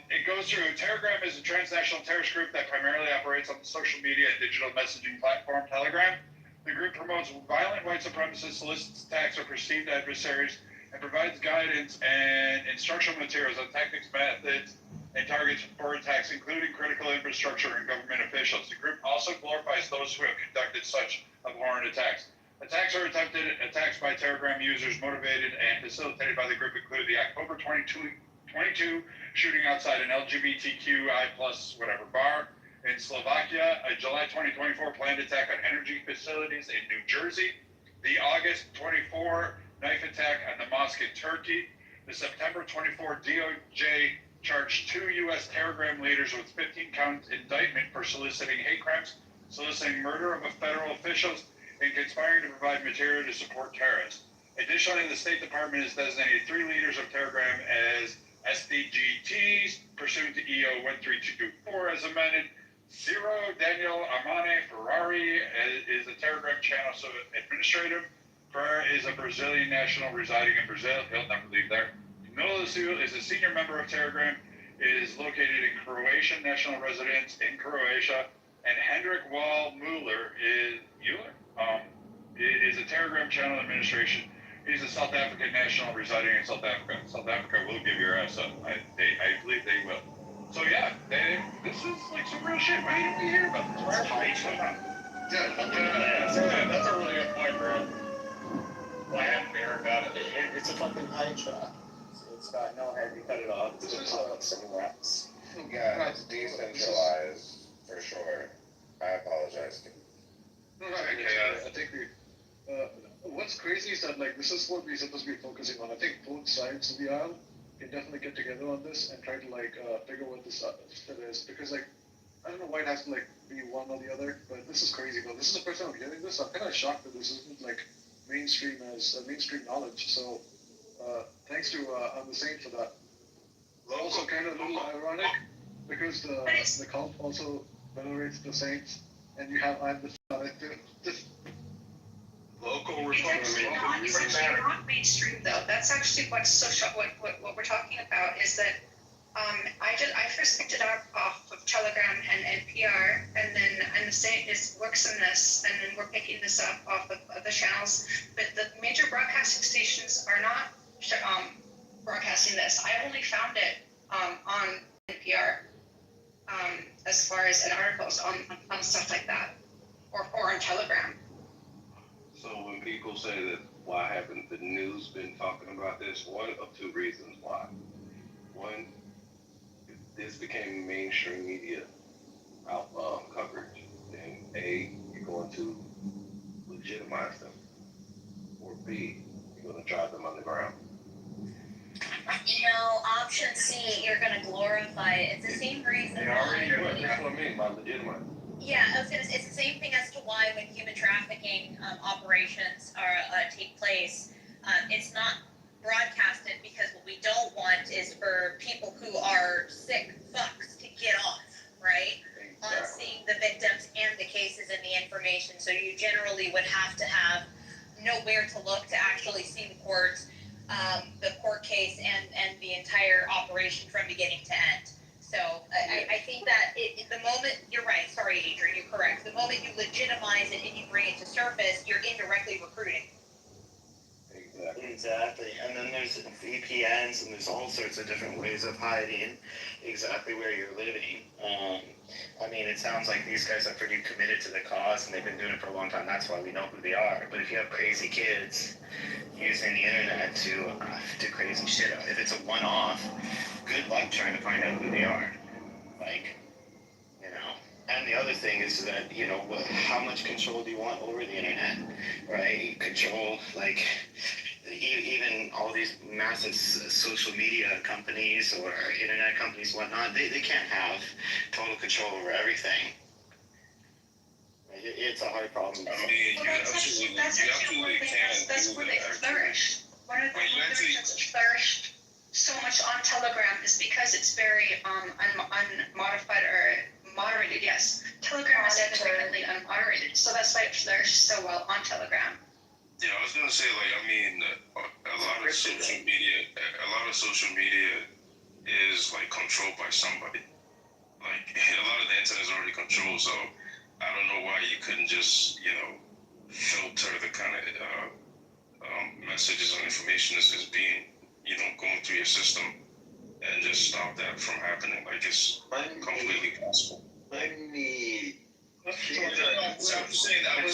It goes through, Telegram is a transnational terrorist group that primarily operates on the social media and digital messaging platform Telegram. The group promotes violent white supremacists, solicits attacks or perceived adversaries, and provides guidance and instructional materials on tactics, methods, and targets for attacks, including critical infrastructure and government officials. The group also glorifies those who have conducted such abhorrent attacks. Attacks or attempted attacks by Telegram users motivated and facilitated by the group include the October 22 shooting outside an LGBTQI+ bar in Slovakia, a July 2024 planned attack on energy facilities in New Jersey, the August 24 knife attack on the mosque in Turkey, the September 24 DOJ charged 2 U.S. Telegram leaders with 15-count indictment for soliciting hate crimes, soliciting murder of federal officials, and conspiring to provide material to support terrorists. Additionally, the State Department has designated 3 leaders of Telegram as SDGTs, pursuant to EO 13224 as amended. Zero Daniel Amane Ferrari is a Telegram channel administrator. Ferrer is a Brazilian national residing in Brazil. He'll never leave there. Milicu is a senior member of Telegram, is located in Croatian national residence in Croatia, and Hendrik Wall Mueller is a Telegram channel administration. He's a South African national residing in South Africa. South Africa will give your ass up. I believe they will. So yeah, this is like some real shit. Why didn't we hear about this? That's a really good point, bro. Why haven't we heard about it? It's a fucking high trap. It's got no head. You cut it off. It's just like somewhere else. Yeah, it's decentralized for sure. I apologize. I think what's crazy is that like this is what we're supposed to be focusing on. I think both sides of the aisle can definitely get together on this and try to like figure what this is, because like I don't know why it has to like be one or the other, but this is crazy. But this is the first time I'm hearing this. I'm kind of shocked that this isn't like mainstream knowledge. So thanks to I'm the Saint for that. Also kind of a little ironic because the cult also venerates the saints, and you have I'm the just local It's actually not mainstream though. That's actually what's social. What we're talking about is that I first picked it up off of Telegram and NPR, and the Saint works in this, and then we're picking this up off of other channels. But the major broadcasting stations are not broadcasting this. I only found it on NPR as far as in articles on stuff like that, or on Telegram. So when people say that why haven't the news been talking about this, one of two reasons why. One, this became mainstream media coverage, then A, you're going to legitimize them, or B, you're going to drive them underground. Option C, you're going to glorify it. It's the same reason. They already do it. That's what I mean by legitimize. Yeah, I was gonna say, it's the same thing as to why when human trafficking operations take place, it's not broadcasted, because what we don't want is for people who are sick fucks to get off, right? On seeing the victims and the cases and the information. So you generally would have to have nowhere to look to actually see the court case and the entire operation from beginning to end. So I think that the moment, you're right, sorry Adrian, you're correct. The moment you legitimize it and you bring it to surface, you're indirectly recruiting. Exactly. And then there's VPNs and there's all sorts of different ways of hiding exactly where you're living. I mean, it sounds like these guys are pretty committed to the cause and they've been doing it for a long time. That's why we know who they are. But if you have crazy kids using the internet to do crazy shit, if it's a one-off, good luck trying to find out who they are. Like, and the other thing is that, how much control do you want over the internet, right? Control, like, even all these massive social media companies or internet companies, whatnot, they can't have total control over everything. It's a hard problem. I mean, that's where they flourish. One of the reasons it flourished so much on Telegram is because it's very unmodified or moderated. Yes, Telegram is significantly unmoderated, so that's why it flourished so well on Telegram. Yeah, I was gonna say, a lot of social media is like controlled by somebody. Like a lot of the internet is already controlled, so I don't know why you couldn't just filter the kind of messages and information that's just being going through your system and just stop that from happening. Like it's completely possible. I was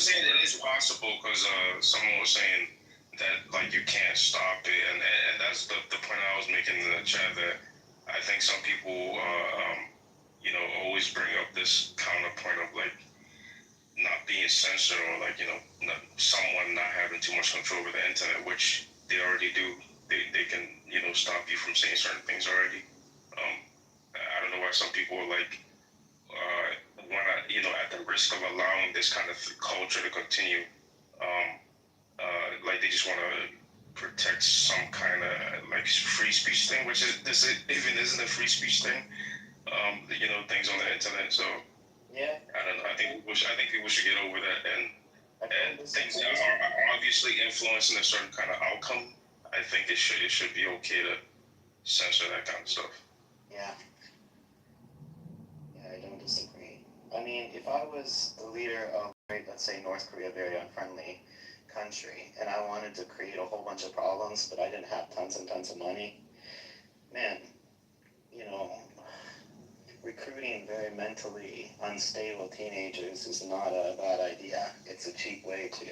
saying it is possible because someone was saying that you can't stop it, and that's the point I was making in the chat, that I think some people always bring up this counterpoint of not being censored, or someone not having too much control over the internet, which they already do. They can stop you from saying certain things already. I don't know why some people are want to, at the risk of allowing this kind of culture to continue, they just want to protect some kind of free speech thing, which isn't a free speech thing. Things on the internet. So yeah, I don't know. I think people should get over that and and things are obviously influencing a certain kind of outcome, I think it should be okay to censor that kind of stuff. Yeah. Yeah, I don't disagree. I mean, if I was the leader of, let's say, North Korea, a very unfriendly country, and I wanted to create a whole bunch of problems, but I didn't have tons and tons of money, man, you know, recruiting very mentally unstable teenagers is not a bad idea. It's a cheap way to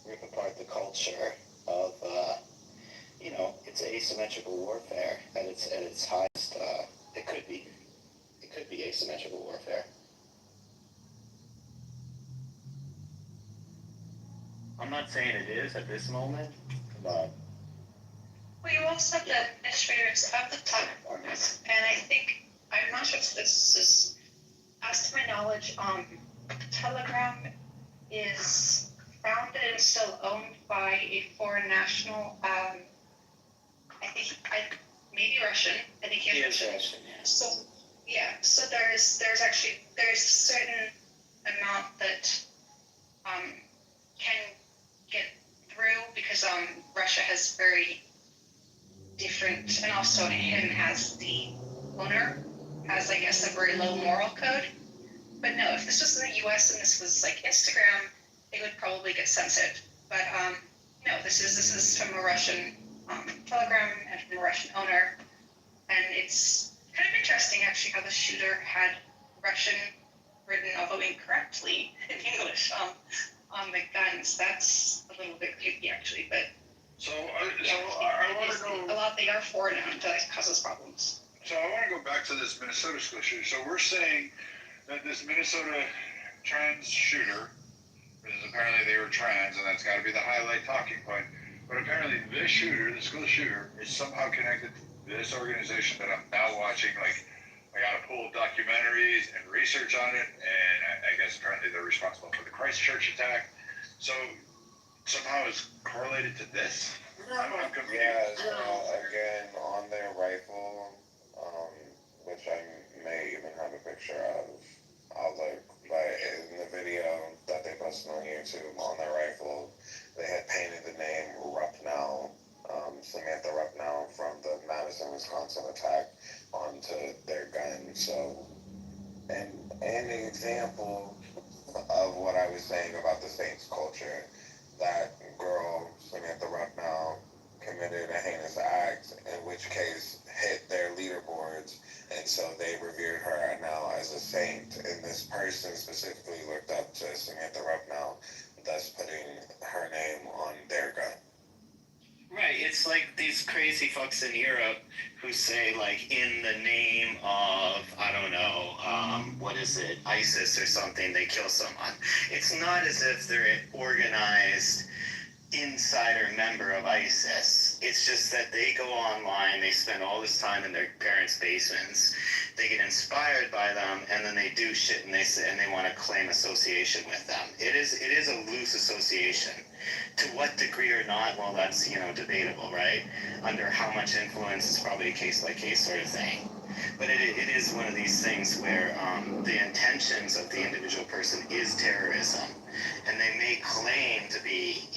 rip apart the culture of, you know, it's asymmetrical warfare at its highest. It could be asymmetrical warfare. I'm not saying it is at this moment, but Well, you also have the administrators of the platforms, and I think, I'm not sure if this is, as to my knowledge, Telegram is founded and still owned by a foreign national, maybe Russian, I think he is Russian. So, yeah, so there's a certain amount that, can get through, because, Russia has very different, and also him as the owner has, I guess, a very low moral code. But no, if this was in the US and this was like Instagram, it would probably get censored. But no, this is from a Russian Telegram and from a Russian owner, and it's kind of interesting actually how the shooter had Russian written, although incorrectly, in English on the guns. That's a little bit creepy actually, but. So I want to go. A lot they are foreign owned, that causes problems. So I want to go back to this Minnesota school shooter. So we're saying that this Minnesota trans shooter, because apparently they were trans, and that's got to be the highlight talking point. But apparently this shooter, the school shooter, is somehow connected to this organization that I'm now watching. Like, I got to pull documentaries and research on it, and I guess apparently they're responsible for the Christchurch attack. So somehow it's correlated to this. I'm confused. Yeah, so again, on their rifle, which I may even have a picture of, I'll look, but in the video that they posted on YouTube, on their rifle, they had painted the name Rupnow, Samantha Rupnow from the Madison, Wisconsin attack onto their gun. So, and an example of what I was saying about the Saints culture, that girl, Samantha Rupnow, committed a heinous act, in which case hit their leaderboards, and so they revered her now as a saint. And this person specifically looked up to Samantha Rupnow, thus putting her name on their gun. Right, it's like these crazy fucks in Europe who say, like, in the name of, I don't know, what is it, ISIS or something, they kill someone. It's not as if they're an organized insider member of ISIS. It's just that they go online, they spend all this time in their parents' basements, they get inspired by them, and then they do shit, and they want to claim association with them. It is a loose association. To what degree or not, well, that's, debatable, right? Under how much influence, it's probably a case-by-case sort of thing. But it is one of these things where the intentions of the individual person is terrorism, and they may claim to be,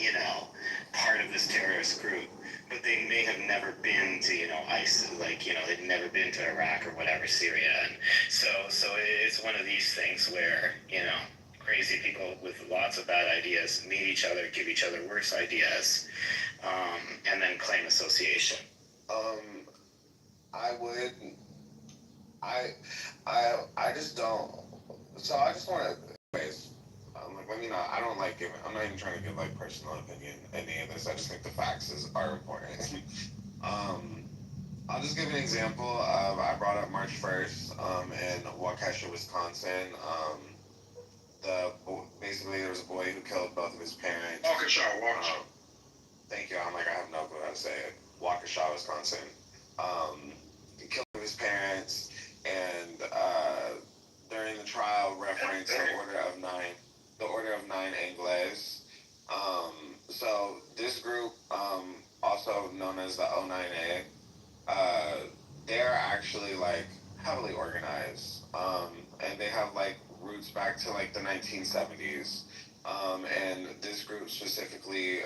part of this terrorist group, but they may have never been to, ISIS, they've never been to Iraq or whatever, Syria, and so it's one of these things where, crazy people with lots of bad ideas meet each other, give each other worse ideas, and then claim association. I just don't. So I just want to. Anyways, let me not. I don't like giving. I'm not even trying to give like personal opinion in any of this. I just think the facts are important. I'll just give an example of. I brought up March 1st in Waukesha, Wisconsin. Basically there was a boy who killed both of his parents. Waukesha. Thank you. I have no clue how to say it. Waukesha, Wisconsin. He killed his parents, and during the trial referenced the Order of Nine Angles. So this group, also known as the O9A, they're actually like heavily organized, and they have like roots back back to like the 1970s. And this group specifically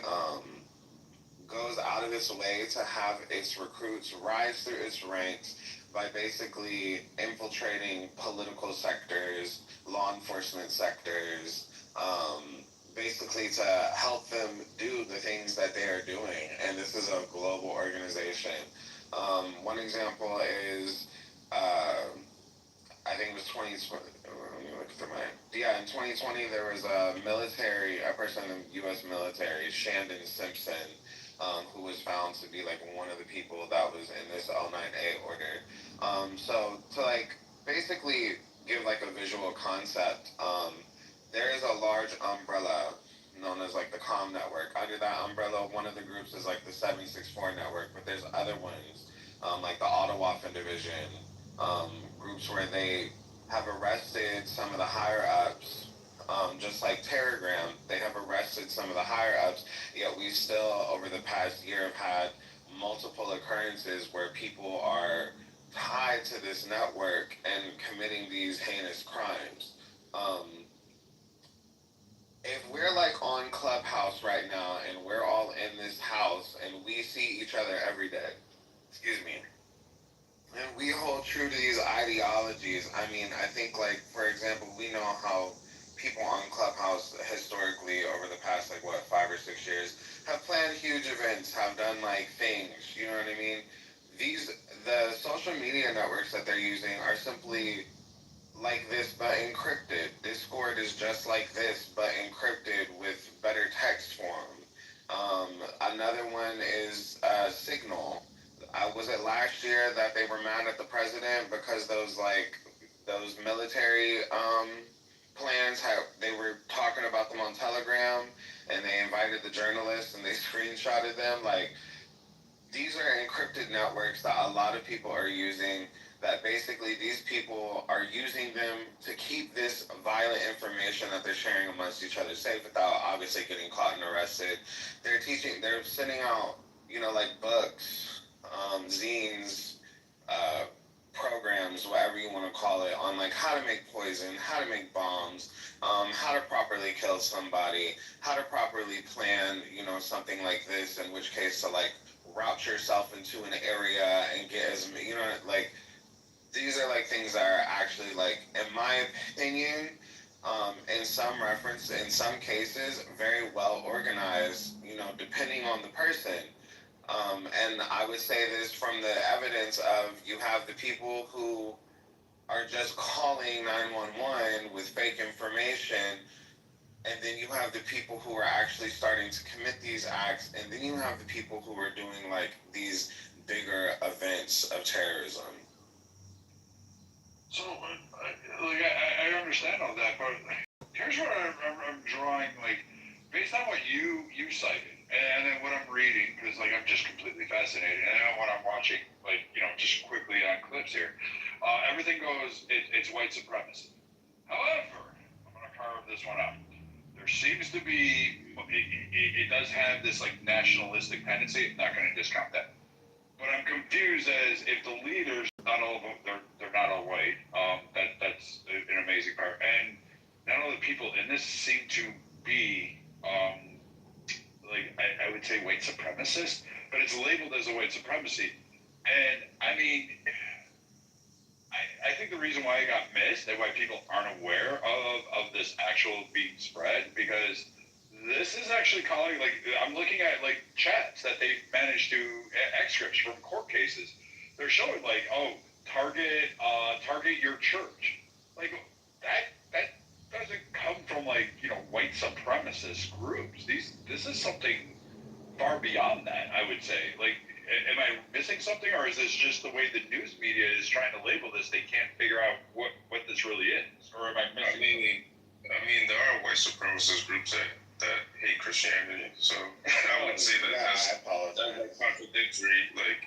goes out of its way to have its recruits rise through its ranks by basically infiltrating political sectors, law enforcement sectors, basically to help them do the things that they are doing. And this is a global organization. One example is, I think it was 2020, let me look through in 2020 there was a person in the U.S. military, Shandon Simpson, who was found to be like one of the people that was in this L9A order. So to like basically give like a visual concept, there is a large umbrella known as like the COM network. Under that umbrella, one of the groups is like the 764 network, but there's other ones, like the Ottawaffen division, groups where they have arrested some of the higher ups, just like Telegram, they have arrested some of the higher ups, yet we still, over the past year, have had multiple occurrences where people are tied to this network and committing these heinous crimes. If we're like on Clubhouse right now and we're all in this house and we see each other every day, excuse me, and we hold true to these ideologies, I mean, I think like, for example, we know how people on Clubhouse historically over the past like what 5 or 6 years have planned huge events, have done like things, you know what I mean? The social media networks that they're using are simply like this but encrypted. Discord is just like this but encrypted with better text form. Another one is Signal. Was it last year that they were mad at the president because those military plans, they were talking about them on Telegram and they invited the journalists and they screenshotted them? Like, these are encrypted networks that a lot of people are using, that basically these people are using them to keep this violent information that they're sharing amongst each other safe without obviously getting caught and arrested. They're sending out, like books, zines, programs, whatever you want to call it, on like how to make poison, how to make bombs, how to properly kill somebody, how to properly plan, something like this, in which case to like route yourself into an area and get as, like, these are like things that are actually like, in my opinion, in some cases, very well organized, depending on the person. And I would say this from the evidence of, you have the people who are just calling 911 with fake information, and then you have the people who are actually starting to commit these acts, and then you have the people who are doing like these bigger events of terrorism. So, I understand all that, but here's what I'm drawing, like, based on what you cited, and then what I'm reading, because, like, I'm just completely fascinated, and then what I'm watching, like, just quickly on clips here, everything goes, it's white supremacy. However, I'm going to carve this one out. There seems to be, it does have this, like, nationalistic tendency. I'm not going to discount that. But I'm confused as if the leaders, not all of them, they're not all white. That's an amazing part. And not all the people in this seem to be, like, I would say white supremacists, but it's labeled as a white supremacy. And I mean, I think the reason why it got missed and why people aren't aware of this actual being spread, because this is actually calling, like, I'm looking at, like, chats that they've managed to, excerpts from court cases. They're showing, like, oh, target your church. Like, that doesn't come from, like, white supremacist groups. This is something far beyond that, I would say. Like, am I missing something, or is this just the way the news media is trying to label this? They can't figure out what this really is, or am I missing? I mean, there are white supremacist groups that hate Christianity, so I would say that that's contradictory. Like,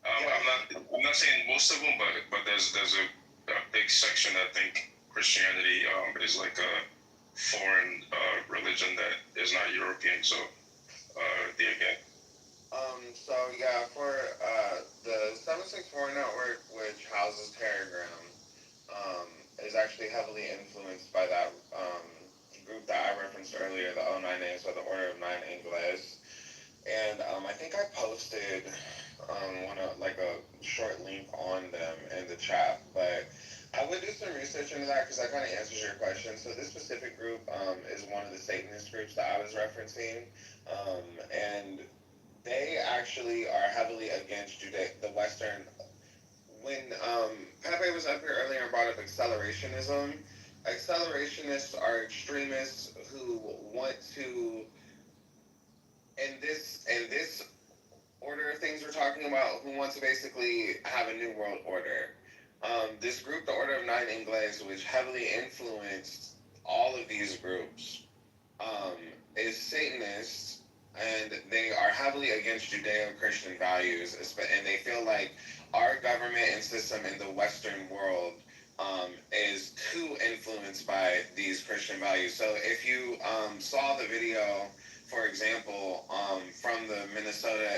I'm not saying most of them, but there's a big section that think Christianity is like a foreign religion that is not European. So So yeah, for the 764 network, which houses Telegram, is actually heavily influenced by that group that I referenced earlier, the O9As, or the Order of Nine Angles. And I think I posted like a short link on them in the chat, but I would do some research into that because that kind of answers your question. So this specific group is one of the Satanist groups that I was referencing, and they actually are heavily against the Western. When Pepe was up here earlier and brought up accelerationism, accelerationists are extremists who want to, in this order of things we're talking about, who want to basically have a new world order. This group, the Order of Nine Angles, which heavily influenced all of these groups, is Satanist, and they are heavily against Judeo-Christian values, and they feel like our government and system in the Western world is too influenced by these Christian values. So if you saw the video, for example, from the Minnesota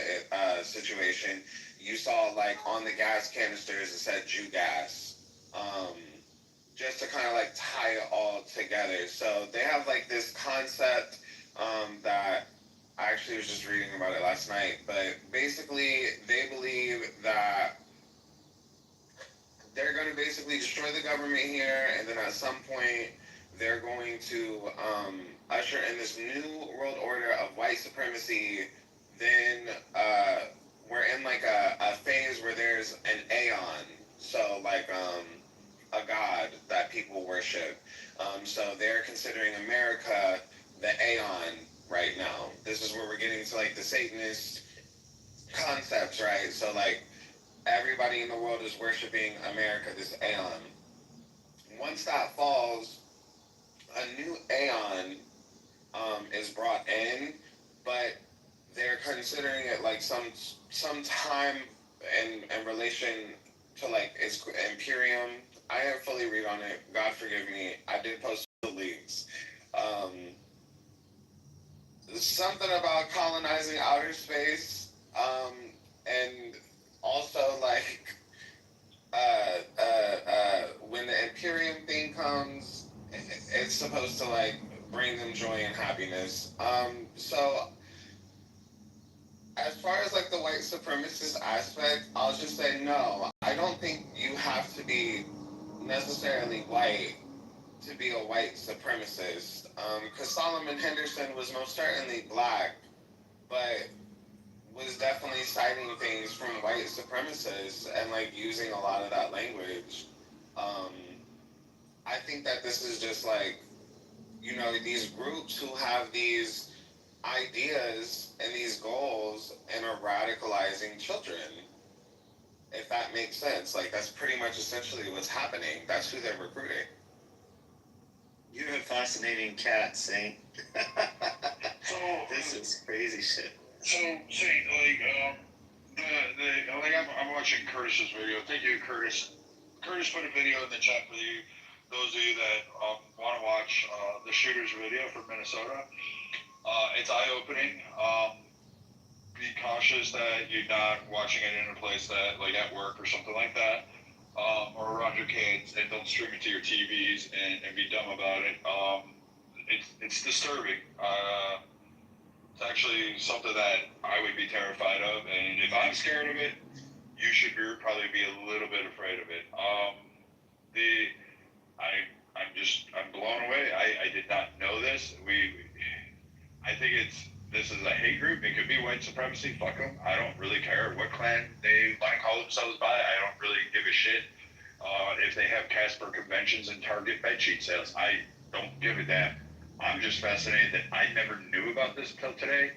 situation, you saw like on the gas canisters it said Jew gas, just to kind of like tie it all together. So they have like this concept that I actually was just reading about it last night, but basically they believe that they're going to basically destroy the government here, and then at some point they're going to usher in this new world order of white supremacy. Then we're in like a phase where there's an aeon, so like a god that people worship. So they're considering America the aeon right now. This is where we're getting to like the Satanist concepts, right? So like everybody in the world is worshiping America, this aeon. Once that falls, a new aeon is brought in, but they're considering it like some time in relation to like its Imperium. I didn't fully read on it. God forgive me. I did post the links. Something about colonizing outer space, and also like when the Imperium thing comes, it's supposed to like bring them joy and happiness. So as far as like the white supremacist aspect, I'll just say no. I don't think you have to be necessarily white to be a white supremacist. Because Solomon Henderson was most certainly black, but was definitely citing things from white supremacists and like using a lot of that language. I think that this is just like, you know, these groups who have these ideas and these goals and are radicalizing children. If that makes sense, like that's pretty much essentially what's happening. That's who they're recruiting. You have a fascinating cat, Saint. This is crazy shit. So, Saint, I'm watching Curtis's video. Thank you, Curtis. Curtis put a video in the chat for you, those of you that want to watch the shooter's video from Minnesota. It's eye-opening. Be cautious that you're not watching it in a place that, like at work or something like that, or around your kids, and don't stream it to your TVs and be dumb about it. It's disturbing. It's actually something that I would be terrified of, and if I'm scared of it, you should probably be a little bit afraid of it. I'm blown away. I did not know this. I think this is a hate group. It could be white supremacy. Fuck them. I don't really care what clan they want to call themselves by. I don't really give a shit. If they have Casper conventions and Target bedsheet sales, I don't give a damn. I'm just fascinated that I never knew about this until today.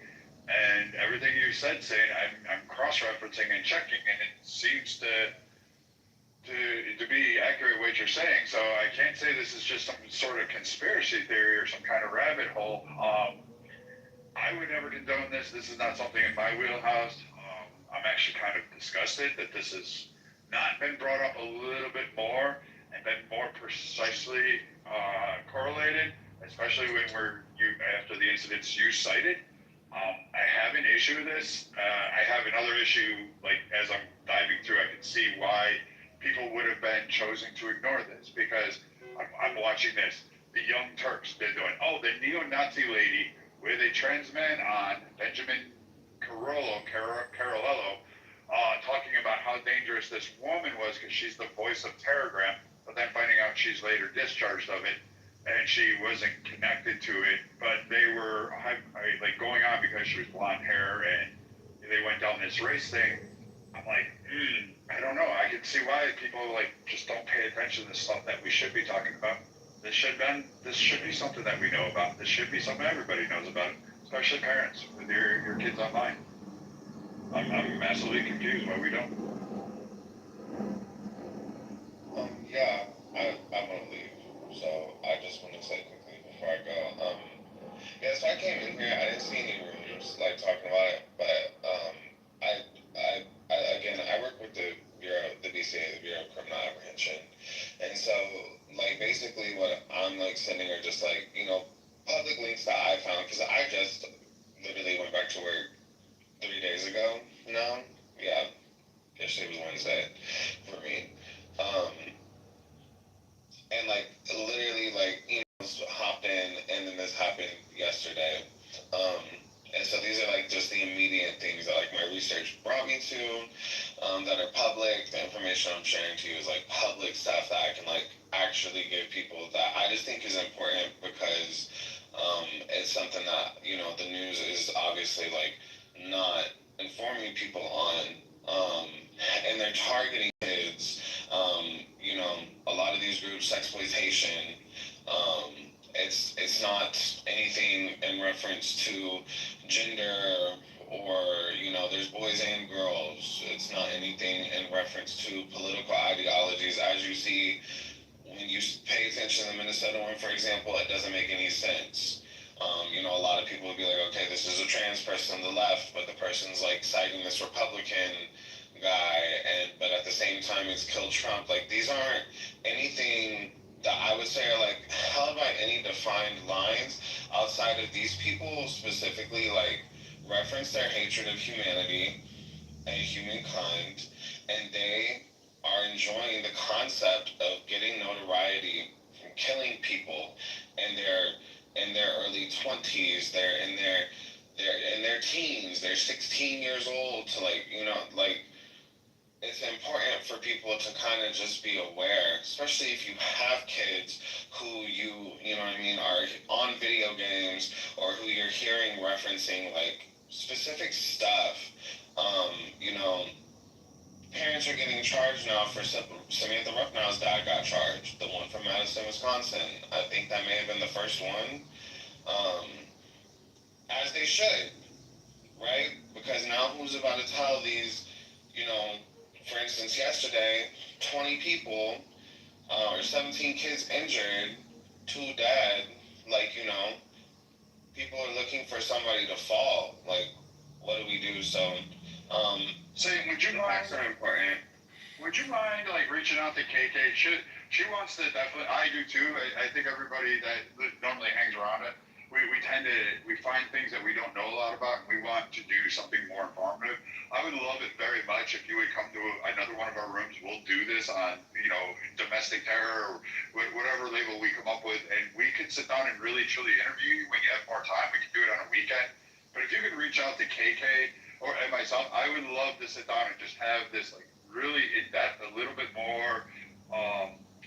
And everything you said, saying I'm cross-referencing and checking, and it seems to be accurate what you're saying. So I can't say this is just some sort of conspiracy theory or some kind of rabbit hole. I would never condone this. This is not something in my wheelhouse. I'm actually kind of disgusted that this has not been brought up a little bit more and been more precisely correlated, especially when after the incidents you cited. I have an issue with this. I have another issue, like as I'm diving through, I can see why people would have been choosing to ignore this, because I'm watching this. The Young Turks, they're doing, oh, the neo-Nazi lady with a trans man on, Benjamin Carollo, talking about how dangerous this woman was because she's the voice of Telegram, but then finding out she's later discharged of it and she wasn't connected to it, but they were like going on because she was blonde hair and they went down this race thing. I'm like, I don't know. I can see why people like just don't pay attention to the stuff that we should be talking about. This should be something that we know about. This should be something everybody knows about, especially parents with your kids online. I'm massively confused why we don't. Yeah, I'm gonna leave. So I just want to say quickly before I go. Yeah, so I came in here. I didn't see any rooms like talking about it, but I work with the Bureau, the BCA, the Bureau of Criminal Apprehension, and so like basically what I'm like sending are just like public links that I found because I just literally went back to work 3 days ago. No, yeah, yesterday was Wednesday for me. And like literally like hopped in and then this happened yesterday. And so these are like just the immediate things that like my research brought me to that are public. The information I'm sharing to you is like public stuff that I can like actually give people that I just think is important because it's something that the news is obviously like not informing people on, and they're targeting kids. A lot of these groups, exploitation. It's not anything in reference to gender or there's boys and girls. It's not anything in reference to political ideologies. As you see, when you pay attention to the Minnesota one, for example, it doesn't make any sense. A lot of people would be like, okay, this is a trans person on the left, but the person's like citing this Republican guy, but at the same time it's killed Trump. Like these aren't anything that I would say are like held by any defined lines outside of these people specifically like reference their hatred of humanity and humankind, and they are enjoying the concept of getting notoriety from killing people in their early 20s. They're in their teens. They're 16 years old to it's important for people to kind of just be aware, especially if you have kids who are on video games or who you're hearing referencing like specific stuff. Parents are getting charged now for Samantha Ruffnow's dad got charged. The one from Madison, Wisconsin. I think that may have been the first one. As they should, right? Because now who's about to tell these, for instance, yesterday, 20 people or 17 kids injured, 2 dead, people are looking for somebody to fall. Like, what do we do? So, Would you mind? Facts are important. Would you mind like reaching out to KK? She wants to definitely. I do too. I think everybody that normally hangs around it, we find things that we don't know a lot about, and we want to do something more informative. I would love it very much if you would come to another one of our rooms. We'll do this on domestic terror or whatever label we come up with, and we can sit down and really truly interview you when you have more time. We can do it on a weekend. But if you could reach out to KK and myself, I would love to sit down and just have this like really in depth, a little bit more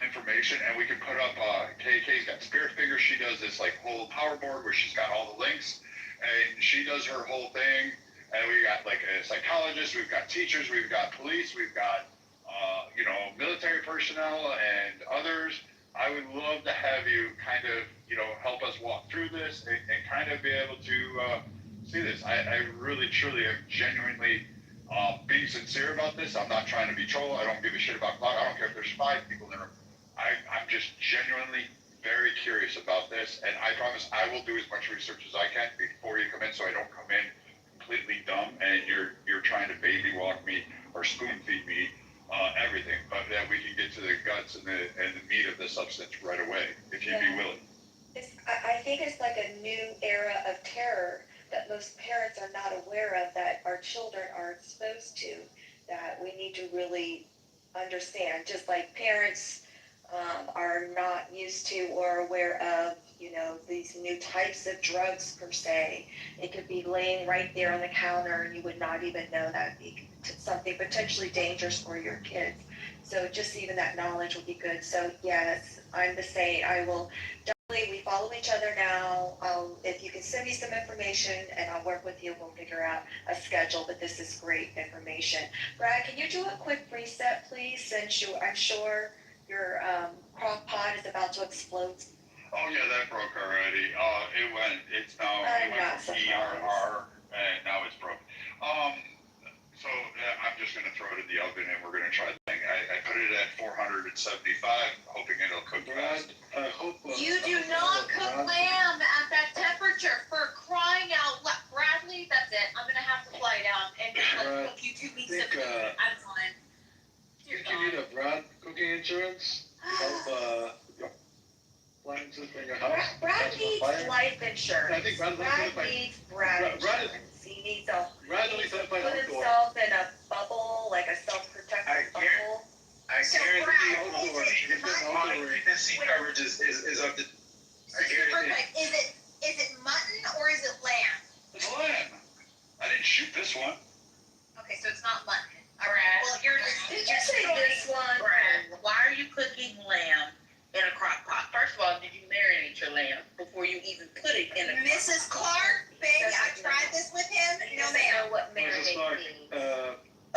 information, and we can put up KK's got Spirit Figure. She does this like whole power board where she's got all the links, and she does her whole thing. And we got like a psychologist, we've got teachers, we've got police, we've got military personnel and others. I would love to have you kind of help us walk through this and kind of be able to see this. I really truly am genuinely being sincere about this. I'm not trying to be troll. I don't give a shit about clout. I don't care if there's 5 people in the room. I'm just genuinely very curious about this, and I promise I will do as much research as I can before you come in, so I don't come in completely dumb and you're trying to baby walk me or spoon feed me everything, but that we can get to the guts and the meat of the substance right away if you'd be willing. I think it's like a new era of terror that most parents are not aware of, that our children are exposed to, that we need to really understand. Just like parents are not used used to or aware of, these new types of drugs per se. It could be laying right there on the counter and you would not even know that would be something potentially dangerous for your kids. So just even that knowledge would be good. So yes, I'm the same. I will definitely, we follow each other now. If you can send me some information and I'll work with you, we'll figure out a schedule, but this is great information. Brad, can you do a quick reset, please, since I'm sure your crock pot is about to explode? Oh yeah, that broke already. It's now, it went from ERR, and now it's broke. So I'm just gonna throw it in the oven and we're gonna try the thing. I put it at 475, hoping it'll cook fast. I hope. You do not cook lamb at that temperature, for crying out loud. Bradley, that's it. I'm gonna have to fly down and cook you 2 weeks of food. I'm fine. Think you need a Brad cooking insurance? Help appliances in your house? Brad needs life insurance. I think Brad needs insurance. He needs to put himself in a bubble, like a self-protective bubble. I guarantee the seat coverage is up to. I guarantee. Is it mutton or is it lamb? It's lamb. I didn't shoot this one. Okay, so it's not mutton. All right. Well, Did you say this one? Brad, why are you cooking lamb in a crock pot? First of all, did you marinate your lamb before you even put it in a Mrs. Clark, baby, I tried this with him. No, ma'am. Know what Mrs. Clark,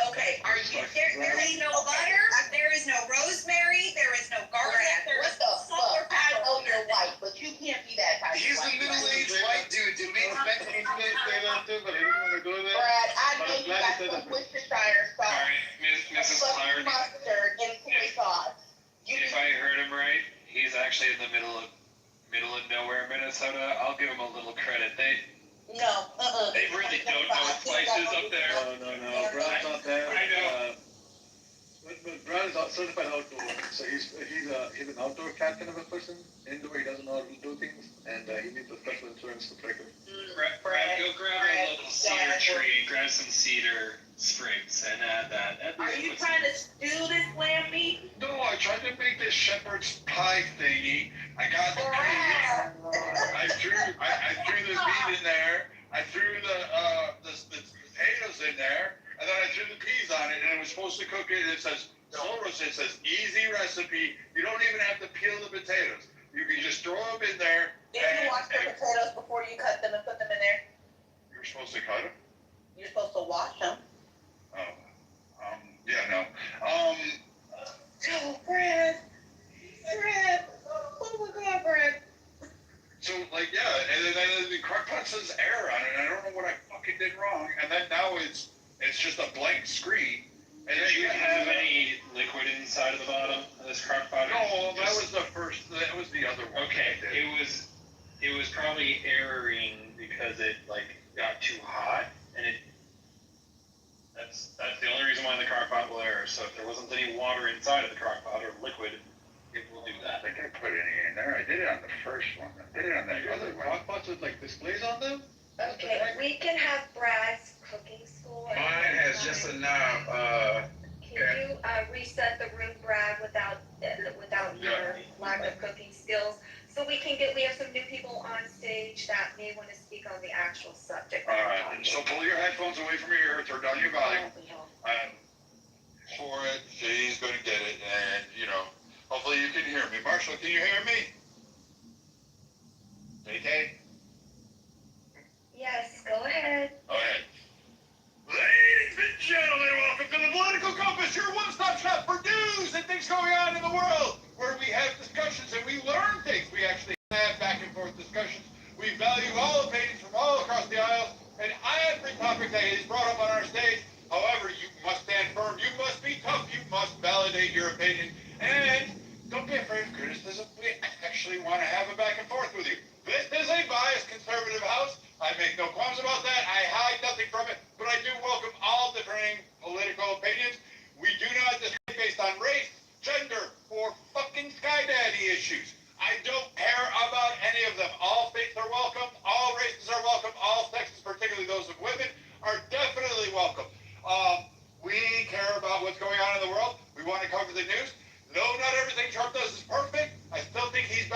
Okay, are you, there is no butter, there is no rosemary, there is no garlic, there is no salt. I know you're white, but you can't be that type of He's white. the middle-aged white dude. Did we expect him to say that too? But he didn't want to go there. Brad, I know you got some Worcestershire sauce. Alright, Mrs. Clark, Mustard and soy sauce. if I heard him right, he's actually in the middle of nowhere, Minnesota. I'll give him a little credit. They really don't know places up there. No. Brad's not there. I know. But Brad is certified outdoor, so he's an outdoor cat kind of a person. Indoor, he doesn't know how to do things, and he needs a special insurance to protect him. Brad, go grab a local cedar tree, grab some cedar sprigs, and add that. Are you trying to stew this lamb meat? No, I tried to make this shepherd's pie thingy. I got the peas. I threw the meat in there. I threw the potatoes in there, and then I threw the peas on it, and it was supposed to cook it. It says easy recipe. You don't even have to peel the potatoes. You can just throw them in there. Did you wash the potatoes before you cut them and put them in there? You're supposed to cut them? You're supposed to wash them. Yeah, no. Oh, Brad. Oh my God, Brad. So, and then the crock pot says error on it, and I don't know what I fucking did wrong, and then now it's just a blank screen. And Did you have any liquid inside of the bottom of this crock pot? No, that was the other one. Okay, it was probably erroring because it got too hot, and that's the only reason why the crock pot will error. So if there wasn't any water inside of the crock pot or liquid, it will do that. I think I put any in there. I did it on the first one. I did it on that other one. Crock pots with displays on them? Okay, we can have Brad's cooking school. Mine has just a knob. Can you reset the room, Brad, without your lack of cooking skills? So we have some new people on stage that may want to speak on the actual subject. All right, so pull your headphones away from your ear, turn down your volume. For it, he's going to get it, and, hopefully you can hear me. Marshall, can you hear me? Okay? Yes, go ahead. Go ahead. Ladies and gentlemen, welcome to the Political Compass, your one-stop shop for news and things going on in the world, where we have discussions and we learn things. We actually have back and forth discussions. We value all opinions from all across the aisle, and every topic that is brought up on our stage. However, you must stand firm. You must be tough. You must validate your opinion. And don't be afraid of criticism. We actually want to have a back and forth with you. This is a biased conservative house. I make no qualms about that. I hide nothing from it. But I do welcome all differing political opinions. We do not discriminate based on race, gender, or fucking sky daddy issues. I don't care about any of them. All faiths are welcome. All races are welcome. All sexes, particularly those of women, are definitely welcome. We care about what's going on in the world. We want to cover the news. No, not everything Trump does is perfect. I still think he's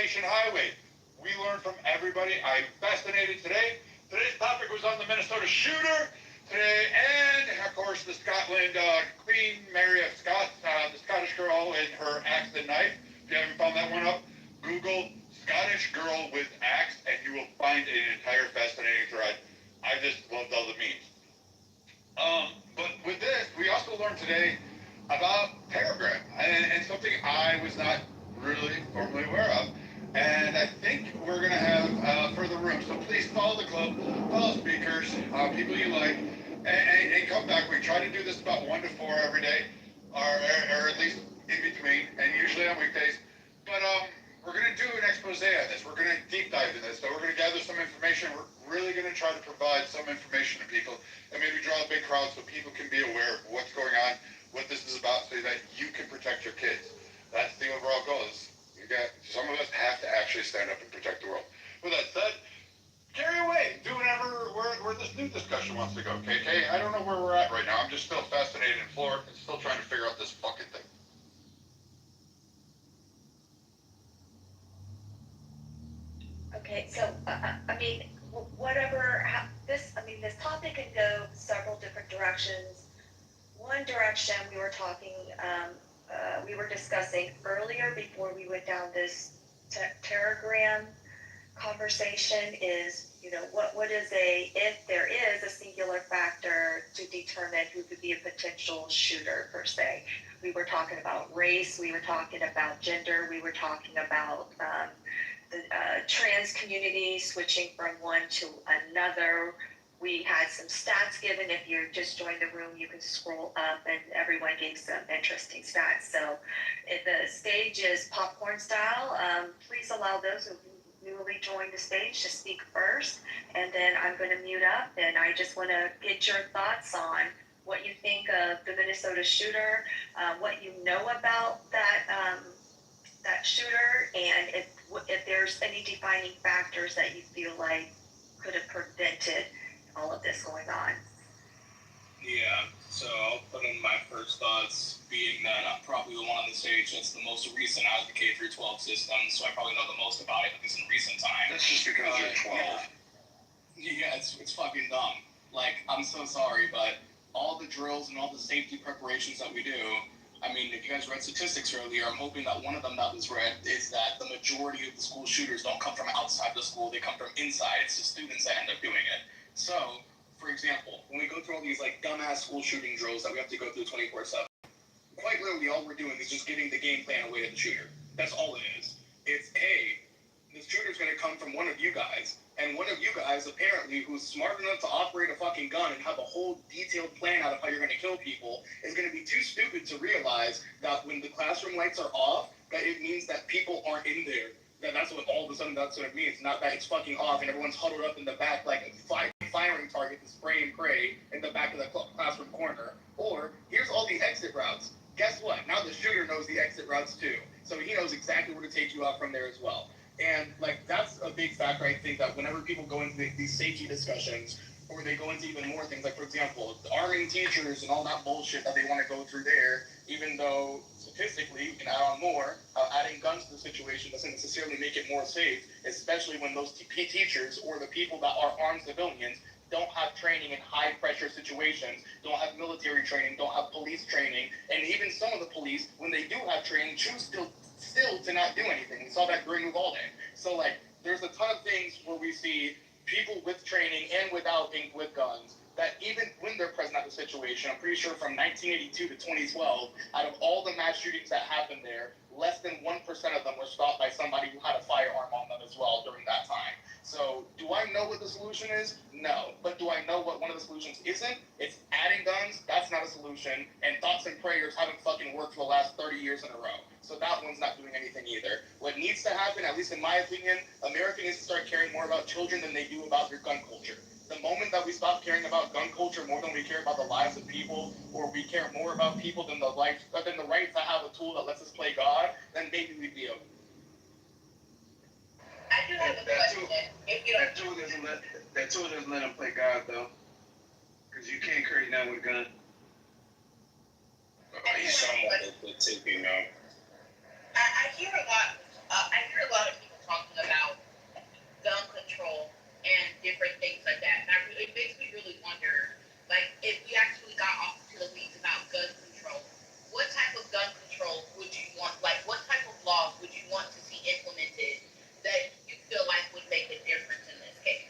Nation Highway. We learned from everybody. I'm fascinated today. Today's topic was on the Minnesota shooter today, and of course the Scotland Queen Mary of Scots, the Scottish girl and her axe and knife. If you haven't found that one up, Google Scottish girl with axe, and you will find an entire fascinating thread. I just loved all the memes. But with this, we also learned today about Telegram, and something I was not really formally aware of. And I think we're going to have further room. So please follow the club, follow speakers, people you like, and come back. We try to do this about 1 to 4 every day, or at least in between, and usually on weekdays. But we're going to do an expose on this. We're going to deep dive into this. So we're going to gather some information. We're really going to try to provide some information to people and maybe draw a big crowd so people can be aware of what's going on, what this is about, so that you can protect your kids. That's the overall goal. Some of us have to actually stand up and protect the world. With that said, carry away. Do whatever where this new discussion wants to go, KK. I don't know where we're at right now. I'm just still fascinated and floored and still trying to figure out this fucking thing. Okay, so I mean, this topic can go several different directions. One direction we were discussing earlier before we went down this Telegram conversation is, what is if there is a singular factor to determine who could be a potential shooter per se. We were talking about race, we were talking about gender, we were talking about the trans community switching from one to another. We had some stats given. If you just joined the room, you can scroll up and everyone gave some interesting stats. So if the stage is popcorn style, please allow those who newly joined the stage to speak first. And then I'm going to mute up, and I just want to get your thoughts on what you think of the Minnesota shooter, what you know about that shooter, and if there's any defining factors that you feel like could have prevented all of this going on. Yeah, so I'll put in my first thoughts, being that I'm probably the one on the stage that's the most recent out of the K-12 system, so I probably know the most about it, at least in recent time. That's just because you're 12. Yeah, it's fucking dumb. Like, I'm so sorry, but all the drills and all the safety preparations that we do, I mean, if you guys read statistics earlier, I'm hoping that one of them that was read is that the majority of the school shooters don't come from outside the school, they come from inside. It's the students that end up doing it. So, for example, when we go through all these like dumbass school shooting drills that we have to go through 24/7, quite literally all we're doing is just giving the game plan away to the shooter. That's all it is. It's, hey, the shooter's going to come from one of you guys, and one of you guys, apparently, who's smart enough to operate a fucking gun and have a whole detailed plan out of how you're going to kill people, is going to be too stupid to realize that when the classroom lights are off, that it means that people aren't in there. That's what all of a sudden that's what it means. Not that it's fucking off and everyone's huddled up in the back like a firing target to spray and pray in the back of the classroom corner. Or here's all the exit routes. Guess what? Now the shooter knows the exit routes too. So he knows exactly where to take you out from there as well. And like that's a big factor, I think, that whenever people go into these safety discussions, or they go into even more things, like for example, arming teachers and all that bullshit that they want to go through there, even though statistically you can add on more, adding guns to the situation doesn't necessarily make it more safe, especially when those teachers or the people that are armed civilians don't have training in high pressure situations, don't have military training, don't have police training, and even some of the police, when they do have training, choose still to not do anything. We saw that during Uvalde. So like, there's a ton of things where we see people with training and without with guns, that even when they're present at the situation, I'm pretty sure from 1982 to 2012, out of all the mass shootings that happened there, less than 1% of them were stopped by somebody who had a firearm on them as well during that time. So do I know what the solution is? No. But do I know what one of the solutions isn't? It's adding guns. That's not a solution. And thoughts and prayers haven't fucking worked for the last 30 years in a row. So that one's not doing anything either. What needs to happen, at least in my opinion, America needs to start caring more about children than they do about their gun culture. The moment that we stop caring about gun culture more than we care about the lives of people, or we care more about people than the right to have a tool that lets us play God, then maybe we'd be okay. I do have a question. That tool doesn't let them play God though, because you can't carry down with a gun. I hear a lot of people gun control and different things like that. And it makes me really wonder, like, if we actually got off to the weeds about gun control, what type of gun control would you want? Like, what type of laws would you want to see implemented that you feel like would make a difference in this case?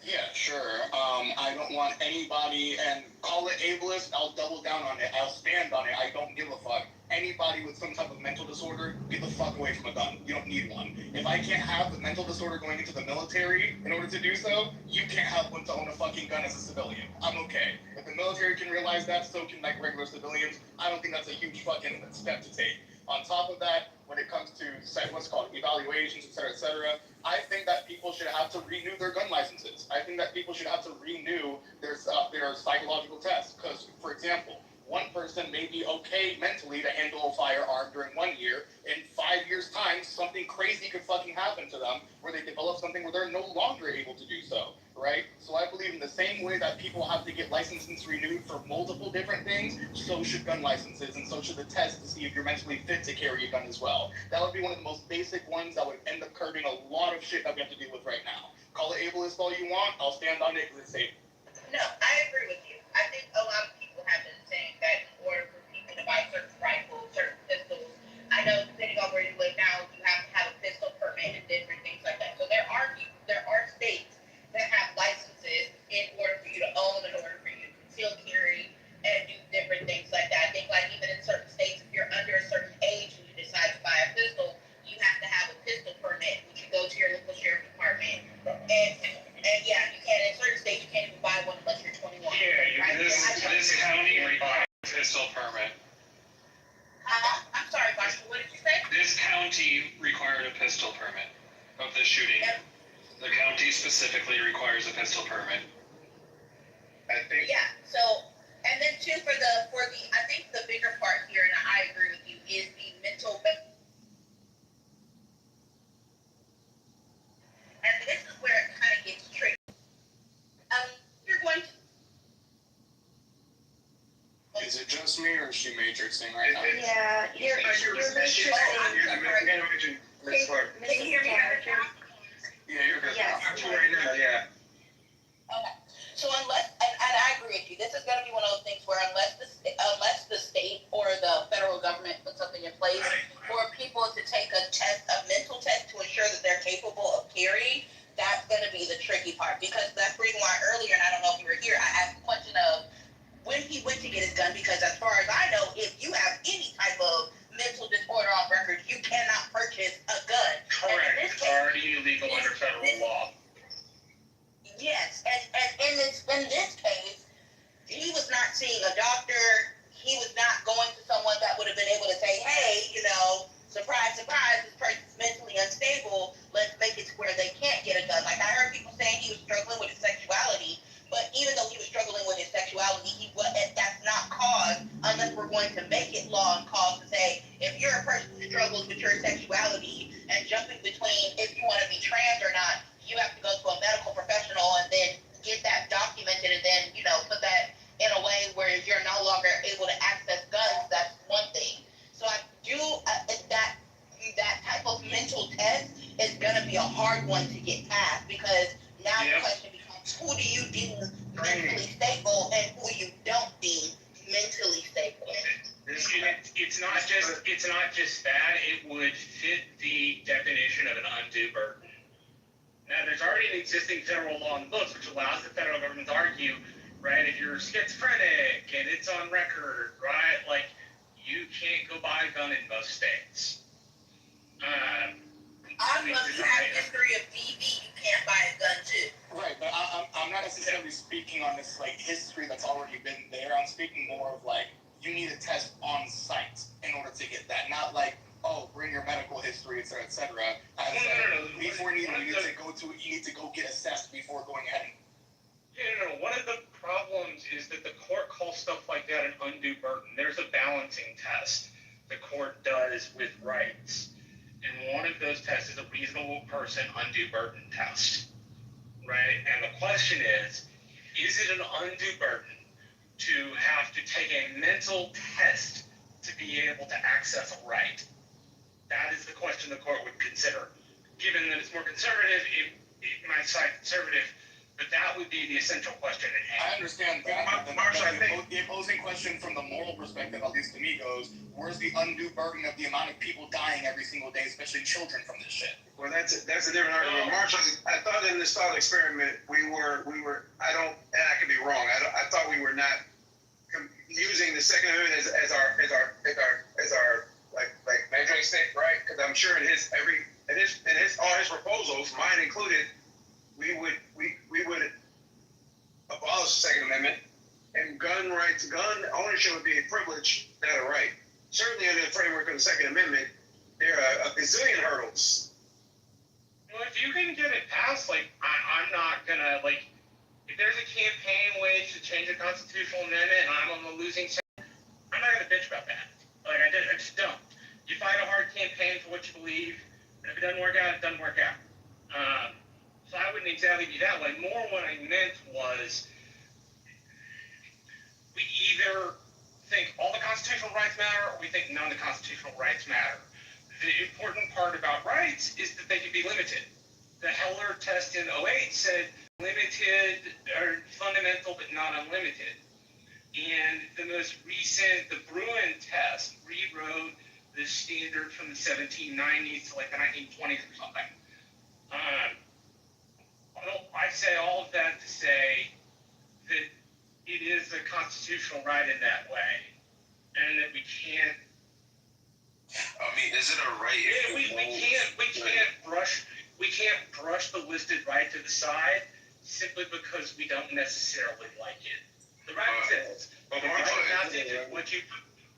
Yeah, sure. I don't want anybody, and call it ableist, I'll double down on it. I'll stand on it. I don't give a fuck. Anybody with some type of mental disorder, get the fuck away from a gun. You don't need one. If I can't have the mental disorder going into the military in order to do so, you can't have one to own a fucking gun as a civilian. I'm okay. If the military can realize that, so can like regular civilians. I don't think that's a huge fucking step to take. On top of that, when it comes to what's called evaluations, et cetera, I think that people should have to renew their gun licenses. I think that people should have to renew their psychological tests. Because, for example, one person may be okay mentally to handle a firearm during 1 year. In 5 years' time, something crazy could fucking happen to them where they develop something where they're no longer able to do so, right? So I believe in the same way that people have to get licenses renewed for multiple different things, so should gun licenses, and so should the test to see if you're mentally fit to carry a gun as well. That would be one of the most basic ones that would end up curbing a lot of shit that we have to deal with right now. Call it ableist all you want, I'll stand on it because it's safe. No, I agree with you. I think a lot of people have been saying that in order for people to buy certain rifles, certain pistols, I know depending on where you live now, you have to have a pistol permit and different things like that. So there are states that have licenses in order for you to own, in order for you to conceal carry, and do different things like that. I think like even in certain states, if you're under a certain age and you decide to buy a pistol, you have to have a pistol permit, which you go to your local sheriff department. And yeah, you can't, in certain states, you can't even buy one unless you're 21. Yeah, right? this county requires a pistol permit. I'm sorry, Marshall, what did you say? This county required a pistol permit of the shooting. Yep. The county specifically requires a pistol permit. I think. Yeah, so, and then too, I think the bigger part here, and I agree with you, is the mental. And this is where it kind of gets tricky. You're going to. Is it just me or is she matrixing right now? Yeah, you're matrixing. Can you hear me better now? Yeah, you're good. Yes. Right now, yeah. Okay. So unless, and I agree with you, this is going to be one of those things where unless the state or the federal government puts something in place for people to take a mental test to ensure that they're capable of carrying, that's going to be the tricky part. Because that's the reason why earlier, and I don't know if you were here, I asked the question of when he went to get his gun, because as far as I know, if you have any type of mental disorder on record, you cannot purchase a gun. Correct. It's already illegal under federal law. Yes, and in this case, he was not seeing a doctor. He was not going to someone that would have been able to say, hey, surprise, surprise, this person's mentally unstable. Let's make it to where they can't get a gun. Like I heard people saying he was struggling with his sexuality, but even though he was struggling with his sexuality, that's not cause, unless we're going to make it law and cause to say, if you're a person who struggles with your sexuality and jumping between if you want to be trans or not, you have to go to a medical professional and then get that documented and then, put that in a way where you're no longer able to access guns. That's one thing. So I do, that type of mental test is going to be a hard one to get past because now the question becomes, who do you deem mentally stable and who you don't deem mentally stable? It's not just that, it would fit the definition of an undue burden. Now, there's already an existing federal law in the books which allows the federal government to argue, right, if you're schizophrenic and it's on record, right, like, you can't go buy a gun in most states. If you have a history of DV, you can't buy a gun too. Right, but I'm not necessarily speaking on this, history that's already been there. I'm speaking more of, you need a test on site in order to get that. Not bring your medical history, et cetera, et cetera. No. Before you need to go get assessed before going ahead and... One of the problems is that the court calls stuff like that an undue burden. There's a balancing test the court does with rights. And one of those tests is a reasonable person undue burden test. Right? And the question is it an undue burden to have to take a mental test to be able to access a right? That is the question the court would consider. given that it's more conservative, it might side conservative, but that would be the essential question at hand. I understand that. The opposing question from the moral perspective, at least to me, goes, where's the undue burden of the amount of people dying every single day, especially children, from this shit? Well, that's a different argument. Marshall, I thought in this thought experiment, we were, I don't, and I could be wrong, I thought we were not using the Second Amendment as our like measuring stick, right? Because I'm sure in all his proposals, mine included, we would abolish the Second Amendment, and gun ownership would be a privilege, not a right. Certainly under the framework of the Second Amendment, there are a gazillion hurdles. Well, if you can get it passed, like, I'm not gonna, like, if there's a campaign wage to change the constitutional amendment and I'm on the losing side, I'm not gonna bitch about that. Like, I just don't. You fight a hard campaign for what you believe, and if it doesn't work out, it doesn't work out. So I wouldn't exactly be that way. More what I meant was, we either think all the constitutional rights matter, or we think none of the constitutional rights matter. The important part about rights is that they can be limited. The Heller test in 2008 said limited or fundamental but not unlimited. And the most recent, the Bruin test, rewrote the standard from the 1790s to like the 1920s or something. I say all of that to say that it is a constitutional right in that way, and that we can't. I mean, is it a right? We can't brush the listed right to the side simply because we don't necessarily like it. The right exists. The right passage is what you.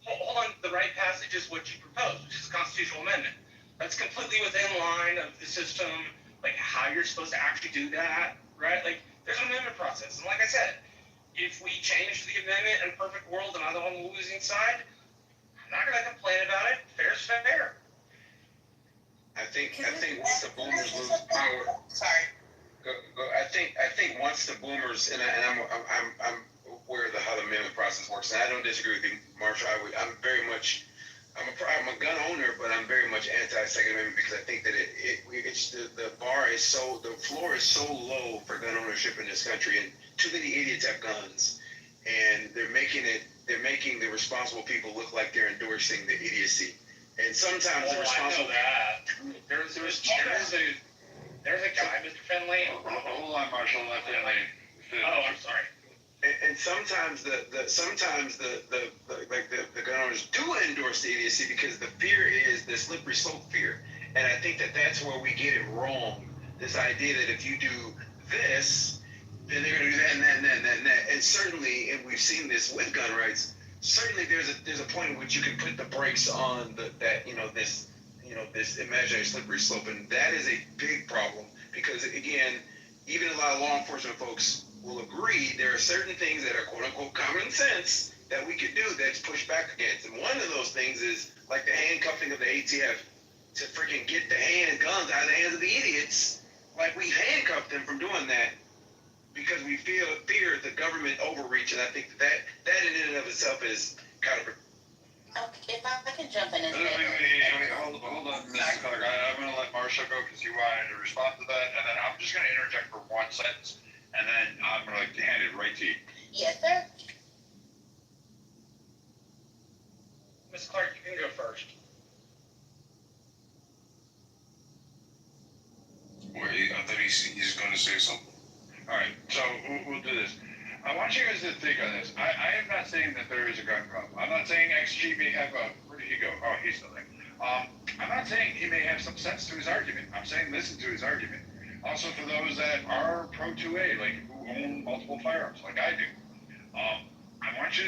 Hold on. The right passage is what you propose, which is a constitutional amendment. That's completely within line of the system, like how you're supposed to actually do that, right? Like, there's an amendment process, and like I said, if we change the amendment in a perfect world and I'm on the losing side, I'm not going to complain about it. Fair's fair. I think once the boomers lose power. Sorry. I think once the boomers, and I'm aware of how the amendment process works, and I don't disagree with you, Marshall. I'm a gun owner, but I'm very much anti-Second Amendment because I think that the floor is so low for gun ownership in this country, and too many idiots have guns, and they're making the responsible people look like they're endorsing the idiocy, and sometimes the responsible. I know that. There's a guy, Mr. Finley. Hold on, Marshall. Let Finley. Oh, I'm sorry. And sometimes the gun owners do endorse the idiocy because the fear is the slippery slope fear, and I think that that's where we get it wrong. This idea that if you do this, then they're going to do that and that and that and that and that. And certainly, and we've seen this with gun rights. Certainly, there's a point in which you can put the brakes on this imaginary slippery slope, and that is a big problem because again, even a lot of law enforcement folks will agree there are certain things that are quote unquote common sense that we could do that's pushed back against. And one of those things is like the handcuffing of the ATF to freaking get the handguns out of the hands of the idiots. Like we handcuffed them from doing that because we fear the government overreach, and I think that in and of itself is counterproductive. Okay, if I can jump in and Hold on, Mrs. Clark. I'm going to let Marshall go because you wanted to respond to that, and then I'm just going to interject for one sentence, and then I'm going to hand it right to you. Yes, sir. Ms. Clark, you can go first. Wait, I thought he's going to say something. All right, so we'll do this. I want you guys to think on this. I am not saying that there is a gun problem. I'm not saying XG may have a... Where did he go? Oh, he's still there. I'm not saying he may have some sense to his argument. I'm saying listen to his argument. Also, for those that are pro 2A, like who own multiple firearms, like I do, I want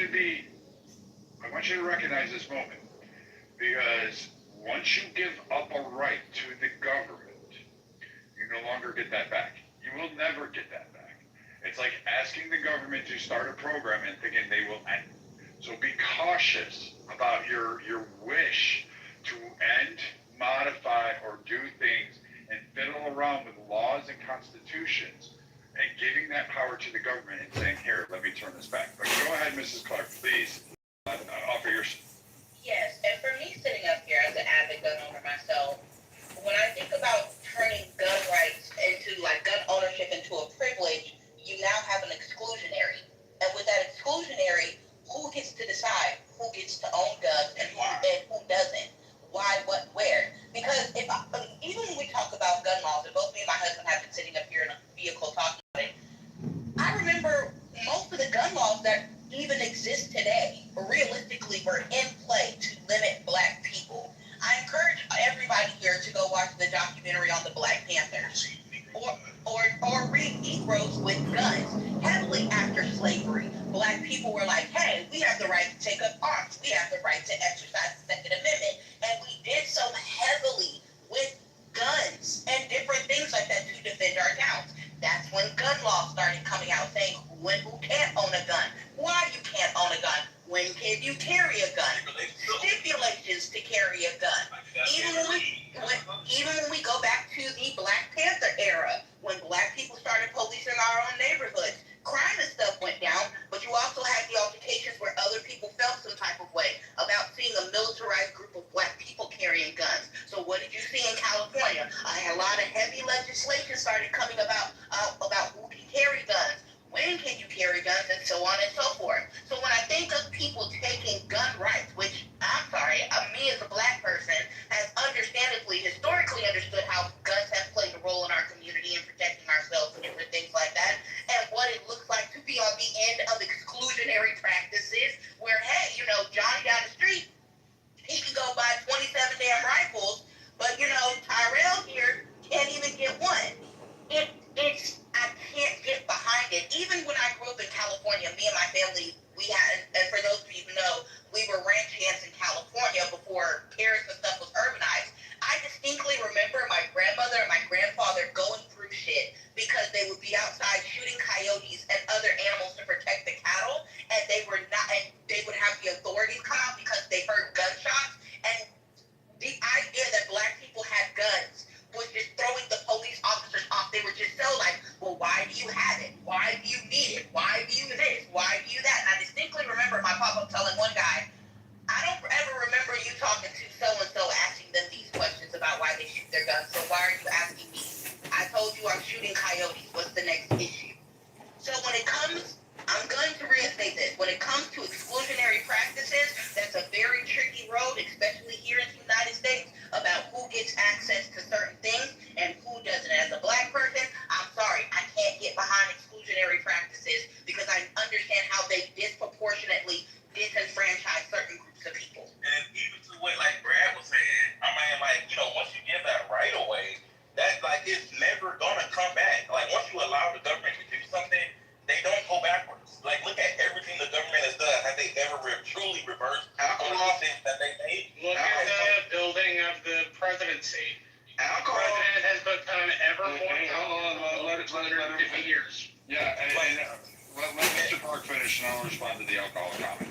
you to recognize this moment, because once you give up a right to the government, you no longer get that back. You will never get that back. It's like asking the government to start a program and thinking they will end. So be cautious about your wish to end, modify, or do things and fiddle around with laws and constitutions and giving that power to the government and saying, here, let me turn this back. But go ahead, Mrs. Clark, please offer your... Yes, and for me sitting up here as an avid gun owner myself, when I think about turning Negroes with guns. Heavily after slavery, black people were like, hey, we have the right to take up arms. We have the right to exercise the Second Amendment. And we did so heavily with guns and different things like that to defend our towns. That's when gun laws started coming out saying who and who can't own a gun, why you can't own a gun, when can you carry a gun, stipulations to carry a gun. Even when we go back to the Black Panther era, when black people started policing our own neighborhoods, crime and stuff went down, but you also had the altercations where other people felt some type of way about seeing a militarized group of black people carrying guns. So what did you see in California? A lot of heavy legislation started coming about who can carry guns, when can you carry guns, and so on and so forth. So when I think of people taking gun rights, which I'm sorry, me as a black person has understandably, historically understood how guns have played a role in our community and protecting ourselves and different things like that, and what it looks like to be on the end of exclusionary practices where, hey, you know, Johnny down the street, he can go buy 27 damn rifles, but, you know, Tyrell here can't even get one. I can't get behind it. Even when I grew up in California, me and my family, we had, and for those of you who know, we were ranch hands in California before Paris and stuff was urbanized. I distinctly remember my grandmother and my grandfather going through shit because they would be outside shooting coyotes and other animals to protect the cattle, and they would have the authorities come out because they heard gunshots, and the idea that black people had guns was just throwing the police officers off. They were just so like, well, why do you have it? Why do you need it? Why do you this? Why do you that? And I distinctly remember my papa telling one guy, I don't ever remember you talking to so-and-so asking them these questions about why they shoot their guns, so why are you asking me? I told you I'm shooting coyotes. What's the next issue? So when it comes, I'm going to reinstate this. When it comes to exclusionary practices, that's a very tricky road, especially here in the United States, about who gets access to certain things and who doesn't. As a black person, I'm sorry, I can't get behind exclusionary practices because I understand how they disproportionately disenfranchise certain groups of people. And even to what like Brad was saying, I mean, like, you know, once you give that right away, that like it's never gonna come back. Like once you allow the government to do something, they don't go backwards. Like look at everything the government has done. Have they ever truly reversed alcohol things that they made? Look at the building of the presidency. Alcohol. The president has become ever more powerful over 150 years. Yeah, and let Mr. Park finish and I'll respond to the alcohol comment.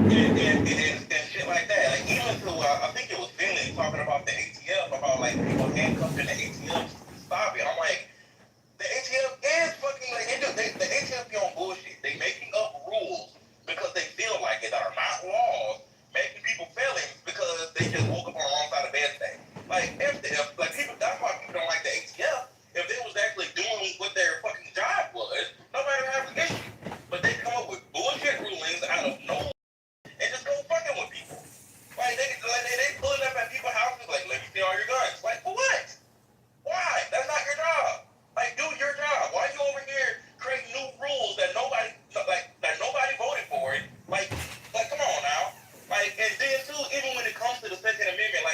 And shit like that. Like even to I think it was Finley talking about the ATF, about like people handcuffed in the ATF to stop it. I'm like, the ATF is fucking like the ATF be on bullshit. They making up rules because they feel like it that are not laws, making people felons because they just woke up on the wrong side of bed today. Like like people, that's why people don't like the ATF. If they was actually doing what their fucking job was, nobody would have an issue. But they come up with bullshit rulings out of nowhere and just go fucking with people. Like they pulling up at people's houses like, let me see all your guns. Like for what? Why? That's not your job. Like do your job. Why are you over here creating new rules that nobody voted for it? Like come on now. Like and then too, even when it comes to the Second Amendment,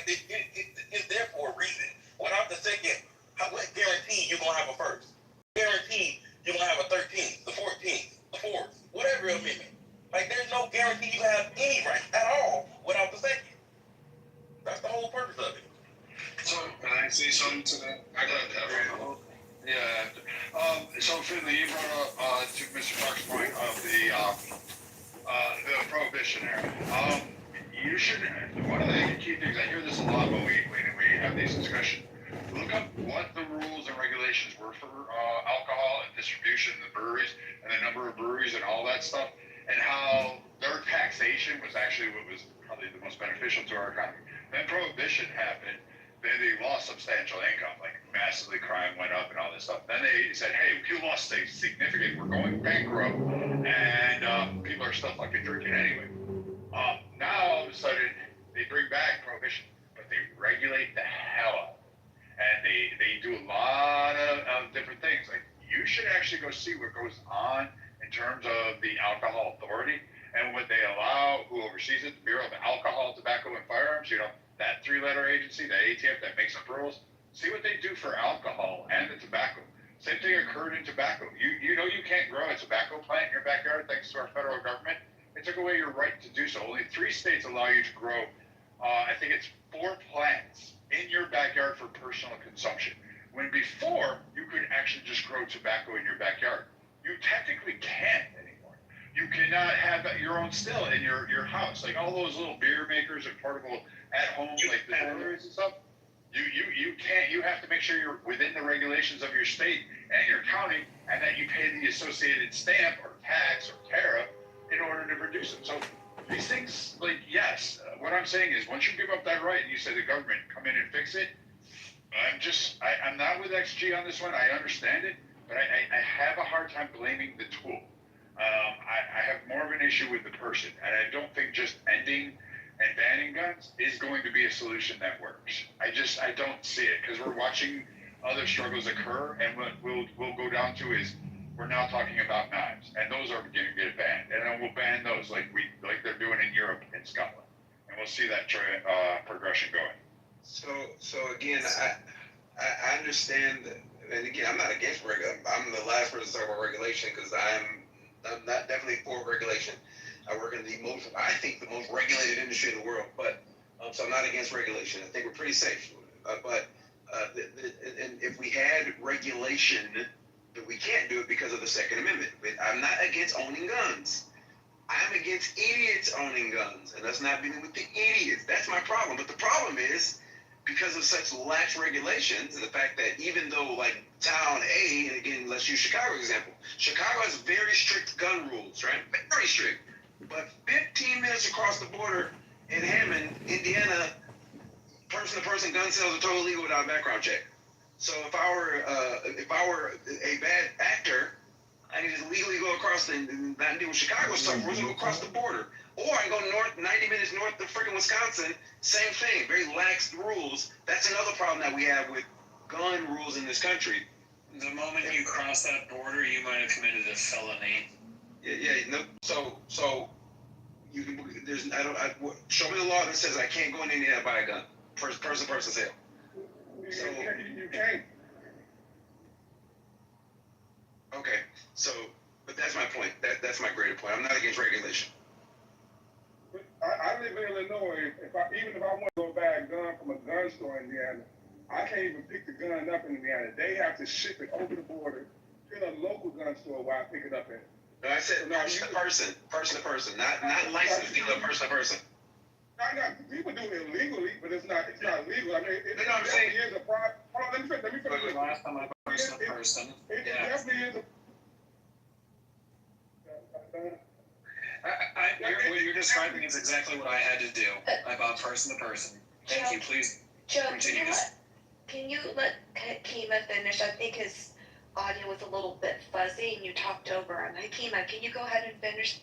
it's there for a reason. Without the second, what guarantee you're gonna have a first? Guarantee you're gonna have a 13th, the 14th, the 4th, whatever amendment. Like there's no guarantee you have any rights at all without the second. That's the whole purpose of it. So, can I say something to that? I got that. Yeah. So Finley, you brought up to Mr. Park's point of the prohibition era. You should. One of the key things, I hear this a lot when we have these discussions. Look up what the rules and regulations were for alcohol and distribution in the breweries and the number of breweries and all that stuff, and how their taxation was actually what was probably the most beneficial to our economy. Then prohibition happened. Then they lost substantial income, like massively crime went up and all this stuff. Then they said, hey, we lost significant, we're going bankrupt, and people are still fucking drinking anyway. Now all of a sudden, they bring back prohibition, but they regulate the hell out. And they do a lot of different things. Like you should actually go see what goes on in terms of the Alcohol Authority and what they allow, who oversees it, the Bureau of Alcohol, Tobacco, and Firearms, you know, that three-letter agency, that ATF that makes up rules. See what they do for alcohol and the tobacco. Same thing occurred in tobacco. You know you can't grow a tobacco plant in your backyard thanks to our federal government. It took away your right to do so. Only 3 states allow you to grow, I think it's 4 plants in your backyard for personal consumption. When before, you could actually just grow tobacco in your backyard. You technically can't anymore. You cannot have your own still in your house. Like all those little beer makers and portable at home, like the breweries and stuff. You can't. You have to make sure you're within the regulations of your state and your county, and that you pay the associated stamp or tax or tariff in order to produce them. So these things, like, yes, what I'm saying is once you give up that right and you say the government come in and fix it, I'm not with XG on this one. I understand it, but I have a hard time blaming the tool. I have more of an issue with the person, and I don't think just ending and banning guns is going to be a solution that works. I don't see it, because we're watching other struggles occur, and what we'll go down to is we're now talking about knives, and those are going to get banned, and then we'll ban those like they're doing in Europe and Scotland, and we'll see that progression going. So again, I understand that, and again, I'm not against regulation. I'm the last person to talk about regulation because I'm not definitely for regulation. I work in the most regulated industry in the world, but so I'm not against regulation. I think we're pretty safe. And if we had regulation, but we can't do it because of the Second Amendment. I'm not against owning guns. I'm against idiots owning guns, and that's not dealing with the idiots. That's my problem. But the problem is, because of such lax regulations, and the fact that even though, like, town A, and again, let's use Chicago example. Chicago has very strict gun rules, right? Very strict. But 15 minutes across the border in Hammond, Indiana, person-to-person gun sales are totally legal without a background check. So if I were a bad actor, I can just legally go across and not deal with Chicago stuff. We're going to go across the border. Or I go north, 90 minutes north of freaking Wisconsin. Same thing, very lax rules. That's another problem that we have with gun rules in this country. The moment you cross that border, you might have committed a felony. No. So you can. Show me the law that says I can't go in Indiana and buy a gun. Person sale. So you can't. Okay. So, but that's my point. That's my greater point. I'm not against regulation. I live in Illinois. Even if I want to go buy a gun from a gun store in Indiana, I can't even pick the gun up in Indiana. They have to ship it over the border to a local gun store where I pick it up at. No, I said person to person, not licensed dealer, person to person. No, people do it illegally, but it's not legal. I mean, it no, I'm saying, is a problem. Hold on, let me finish. Last time I person to person. It definitely is a. What you're describing is exactly what I had to do about person to person. Thank you. Please continue. Can you let Kima finish? I think his audio was a little bit fuzzy and you talked over him. Hey, Kima, can you go ahead and finish?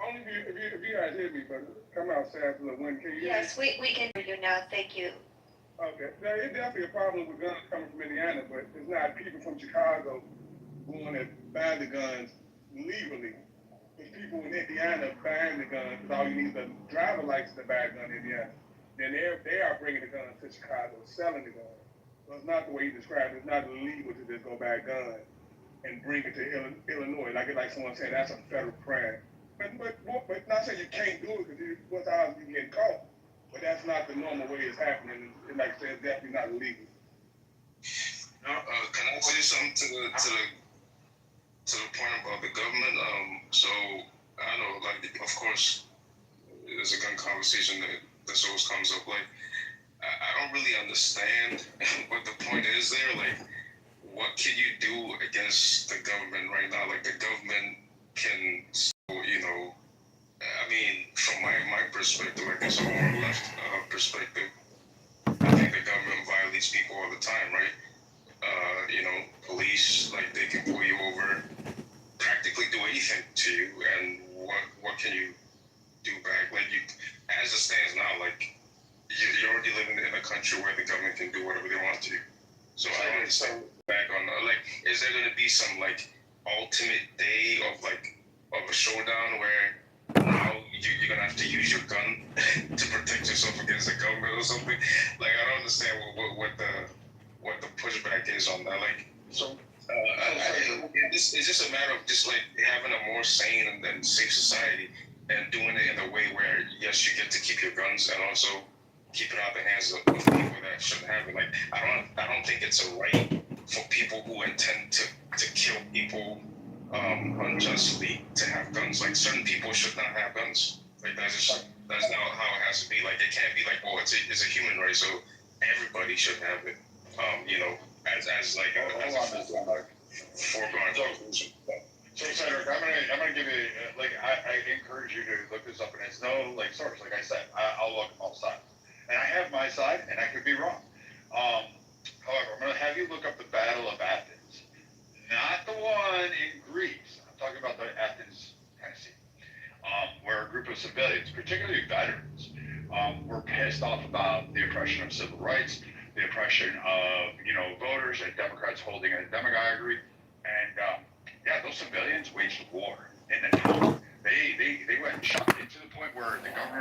Only if you guys hear me, but come outside for the wind. Can you hear Yes, we can hear you now. Thank you. Okay. Now, it's definitely a problem with guns coming from Indiana, but it's not people from Chicago going to buy the guns legally. It's people in Indiana buying the guns because all you need is a driver license to buy a gun in Indiana. Then they are bringing the guns to Chicago, selling the guns. So it's not the way you described it. It's not illegal to just go buy a gun and bring it to Illinois. Like someone said, that's a federal crime. But not saying you can't do it because what's odds you get caught. But that's not the normal way it's happening. And like I said, it's definitely not illegal. Can I say something to the point about the government? So I know, like, of course, there's a gun conversation that always comes up. Like, I don't really understand what the point is there. Like, what can you do against the government right now? Like, the government can, I mean, from my perspective, I guess, or left perspective, I think the government violates people all the time, right? Police, like, they can pull you over, practically do anything to you, and what can you do back? Like, as it stands now, like, you're already living in a country where the government can do whatever they want to. So I don't understand back on, like, is there going to be some, like, ultimate day of a showdown where now you're going to have to use your gun to protect yourself against the government or something? Like, I don't understand what the pushback is on that. Like, So It's just a matter of just like having a more sane and safe society, and doing it in a way where yes, you get to keep your guns and also keep it out of the hands of people that shouldn't have it. Like I don't think it's a right for people who intend to kill people unjustly to have guns. Like certain people should not have guns. Like that's not how it has to be. Like it can't be like, oh, it's a human right, so everybody should have it. You know, as like a foregone conclusion. So Cedric, I'm gonna give you I encourage you to look this up, and it's no like source. Like I said, I'll look all sides, and I have my side, and I could be wrong. However, I'm gonna have you look up the Battle of Athens, not the one in Greece. I'm talking about the Athens, Tennessee, where a group of civilians, particularly veterans, were pissed off about the oppression of civil rights, the oppression of voters and Democrats holding a demagoguery, and yeah, those civilians waged war in the town. They went and shot it to the point where the governor